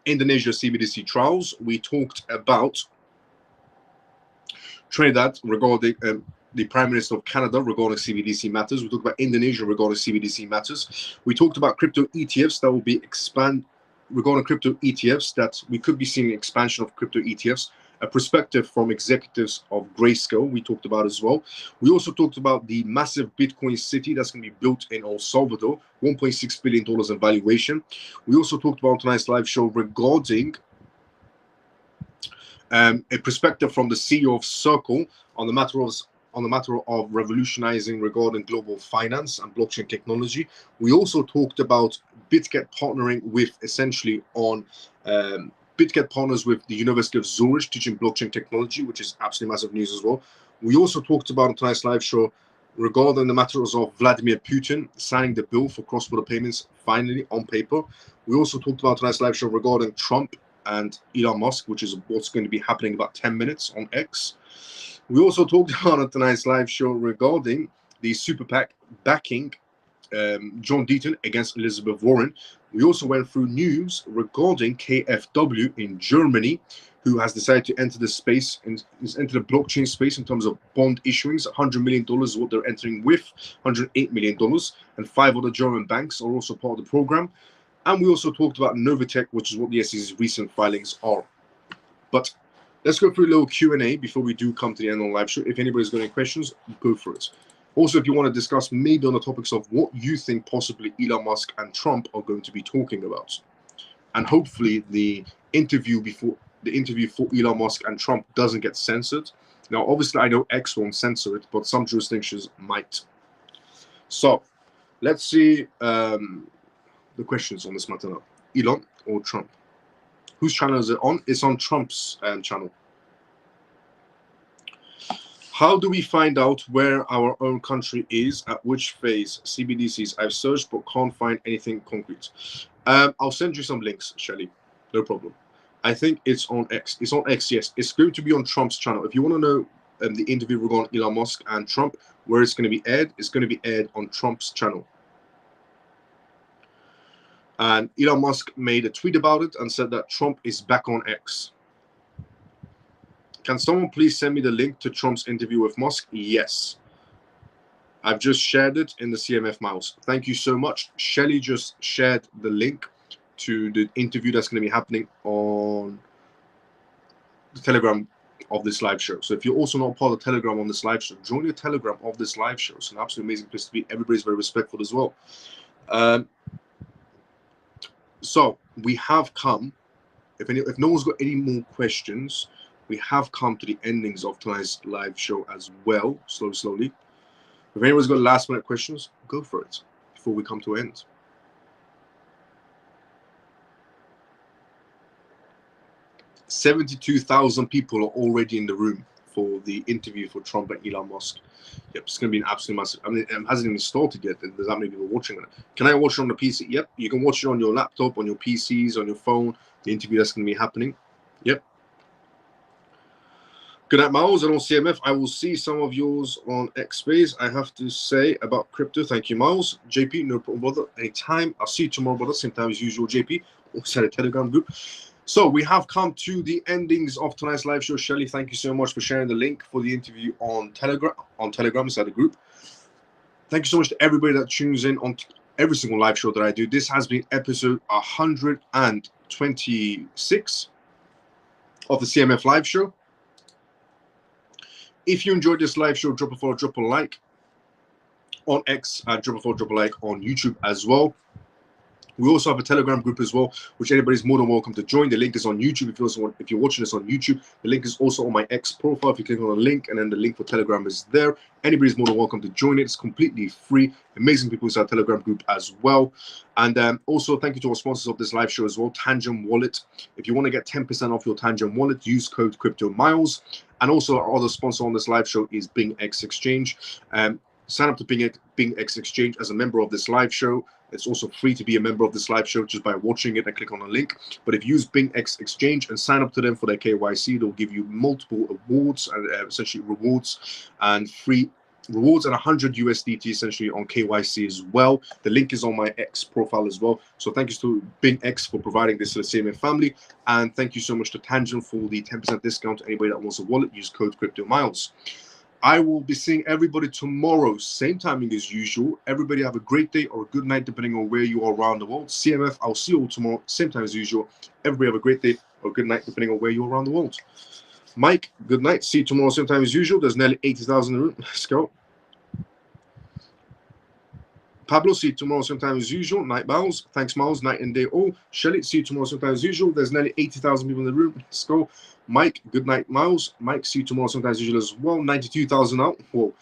Indonesia CBDC trials. We talked about Trinidad regarding the Prime Minister of Canada regarding CBDC matters. We talked about Indonesia regarding CBDC matters. We talked about crypto ETFs that will be regarding crypto ETFs, that we could be seeing expansion of crypto ETFs. A perspective from executives of Grayscale we talked about as well. We also talked about the massive Bitcoin city that's going to be built in El Salvador, $1.6 billion in valuation. We also talked about tonight's live show regarding a perspective from the CEO of Circle on the matter of revolutionizing regarding global finance and blockchain technology. We also talked about BitGet partnering with essentially on BitGet partners with the University of Zurich teaching blockchain technology, which is absolutely massive news as well. We also talked about on tonight's live show regarding the matters of Vladimir Putin signing the bill for cross-border payments finally on paper. We also talked about tonight's live show regarding Trump and Elon Musk, which is what's going to be happening in about 10 minutes on X. We also talked about on tonight's live show regarding the super PAC backing John Deaton against Elizabeth Warren. We also went through news regarding KfW in Germany, who has decided to enter the space and is enter the blockchain space in terms of bond issuings. $100 million is what they're entering with, $108 million, and 5 other German banks are also part of the program. And we also talked about Novatech, which is what the SEC's recent filings are. But let's go through a little Q&A before we do come to the end of the live show. If anybody's got any questions, go for it. Also, if you want to discuss maybe on the topics of what you think possibly Elon Musk and Trump are going to be talking about, and hopefully the interview for Elon Musk and Trump doesn't get censored. Now, obviously, I know X won't censor it, but some jurisdictions might. So, let's see the questions on this matter now. Elon or Trump? Whose channel is it on? It's on Trump's channel. How do we find out where our own country is at which phase? CBDCs. I've searched but can't find anything concrete. I'll send you some links, Shelly. No problem. I think it's on X. It's on X, yes. It's going to be on Trump's channel. If you want to know the interview regarding Elon Musk and Trump, where it's going to be aired, it's going to be aired on Trump's channel. And Elon Musk made a tweet about it and said that Trump is back on X. Can someone please send me the link to Trump's interview with Musk? Yes. I've just shared it in the CMF mouse. Thank you so much. Shelly just shared the link to the interview that's going to be happening on the Telegram of this live show. So if you're also not part of the Telegram on this live show, join the Telegram of this live show. It's an absolutely amazing place to be. Everybody's very respectful as well. So we have come, if no one's got any more questions, we have come to the endings of tonight's live show as well, slowly. If anyone's got last minute questions, go for it before we come to an end. 72,000 people are already in the room for the interview for Trump and Elon Musk. Yep, it's going to be an absolute massive. I mean, it hasn't even started yet. There's that many people watching it. Can I watch it on the PC? Yep, you can watch it on your laptop, on your PCs, on your phone. The interview that's going to be happening. Yep. Good night, Miles. And on CMF, I will see some of yours on X Space. I have to say about crypto. Thank you, Miles. JP, no problem, brother. Anytime. I'll see you tomorrow, brother. Same time as usual, JP. Also a Telegram group. So we have come to the endings of tonight's live show. Shelly, thank you so much for sharing the link for the interview on Telegram inside the group. Thank you so much to everybody that tunes in on every single live show that I do. This has been episode 126 of the CMF live show. If you enjoyed this live show, drop a follow, drop a like on X, drop a follow, drop a like on YouTube as well. We also have a Telegram group as well, which anybody's more than welcome to join. The link is on YouTube. If you're watching this on YouTube, the link is also on my X profile. If you click on the link, and then the link for Telegram is there. Anybody's more than welcome to join it. It's completely free. Amazing people inside our Telegram group as well. And also, thank you to our sponsors of this live show as well, Tangent Wallet. If you want to get 10% off your Tangent Wallet, use code CryptoMiles. And also, our other sponsor on this live show is BingX Exchange. Sign up to BingX Exchange as a member of this live show. It's also free to be a member of this live show just by watching it and click on the link. But if you use BingX Exchange and sign up to them for their KYC, they'll give you multiple awards and essentially rewards and free rewards and 100 USDT essentially on KYC as well. The link is on my X profile as well. So thank you to BingX for providing this to the CMF family. And thank you so much to Tangent for the 10% discount to anybody that wants a wallet. Use code CryptoMiles. I will be seeing everybody tomorrow, same timing as usual. Everybody have a great day or a good night, depending on where you are around the world. CMF, I'll see you all tomorrow, same time as usual. Everybody have a great day or a good night, depending on where you are around the world. Mike, good night. See you tomorrow, same time as usual. There's nearly 80,000 in the room. Let's go. Pablo, see you tomorrow, same time as usual. Night, Miles. Thanks, Miles. Night and day all. Shelly, see you tomorrow, same time as usual. There's nearly 80,000 people in the room. Let's go. Mike, good night, Miles. Mike, see you tomorrow, sometimes usual as well. 92,000 out. Whoa.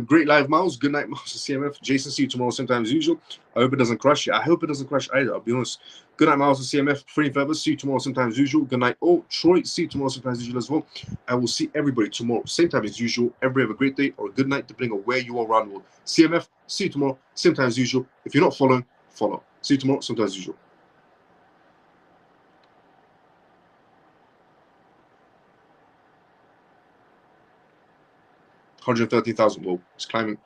Great live, Miles. Good night, Miles. CMF. Jason, see you tomorrow, sometimes usual. I hope it doesn't crash. I hope it doesn't crash either. I'll be honest. Good night, Miles. CMF. Free Feather. See you tomorrow, sometimes usual. Good night. Oh, Troy, see you tomorrow, sometimes usual as well. I will see everybody tomorrow, same time as usual. Everybody have a great day or a good night, depending on where you are around the world. CMF. See you tomorrow, same time as usual. If you're not following, follow. See you tomorrow, sometimes usual. 130,000. Whoa, it's climbing.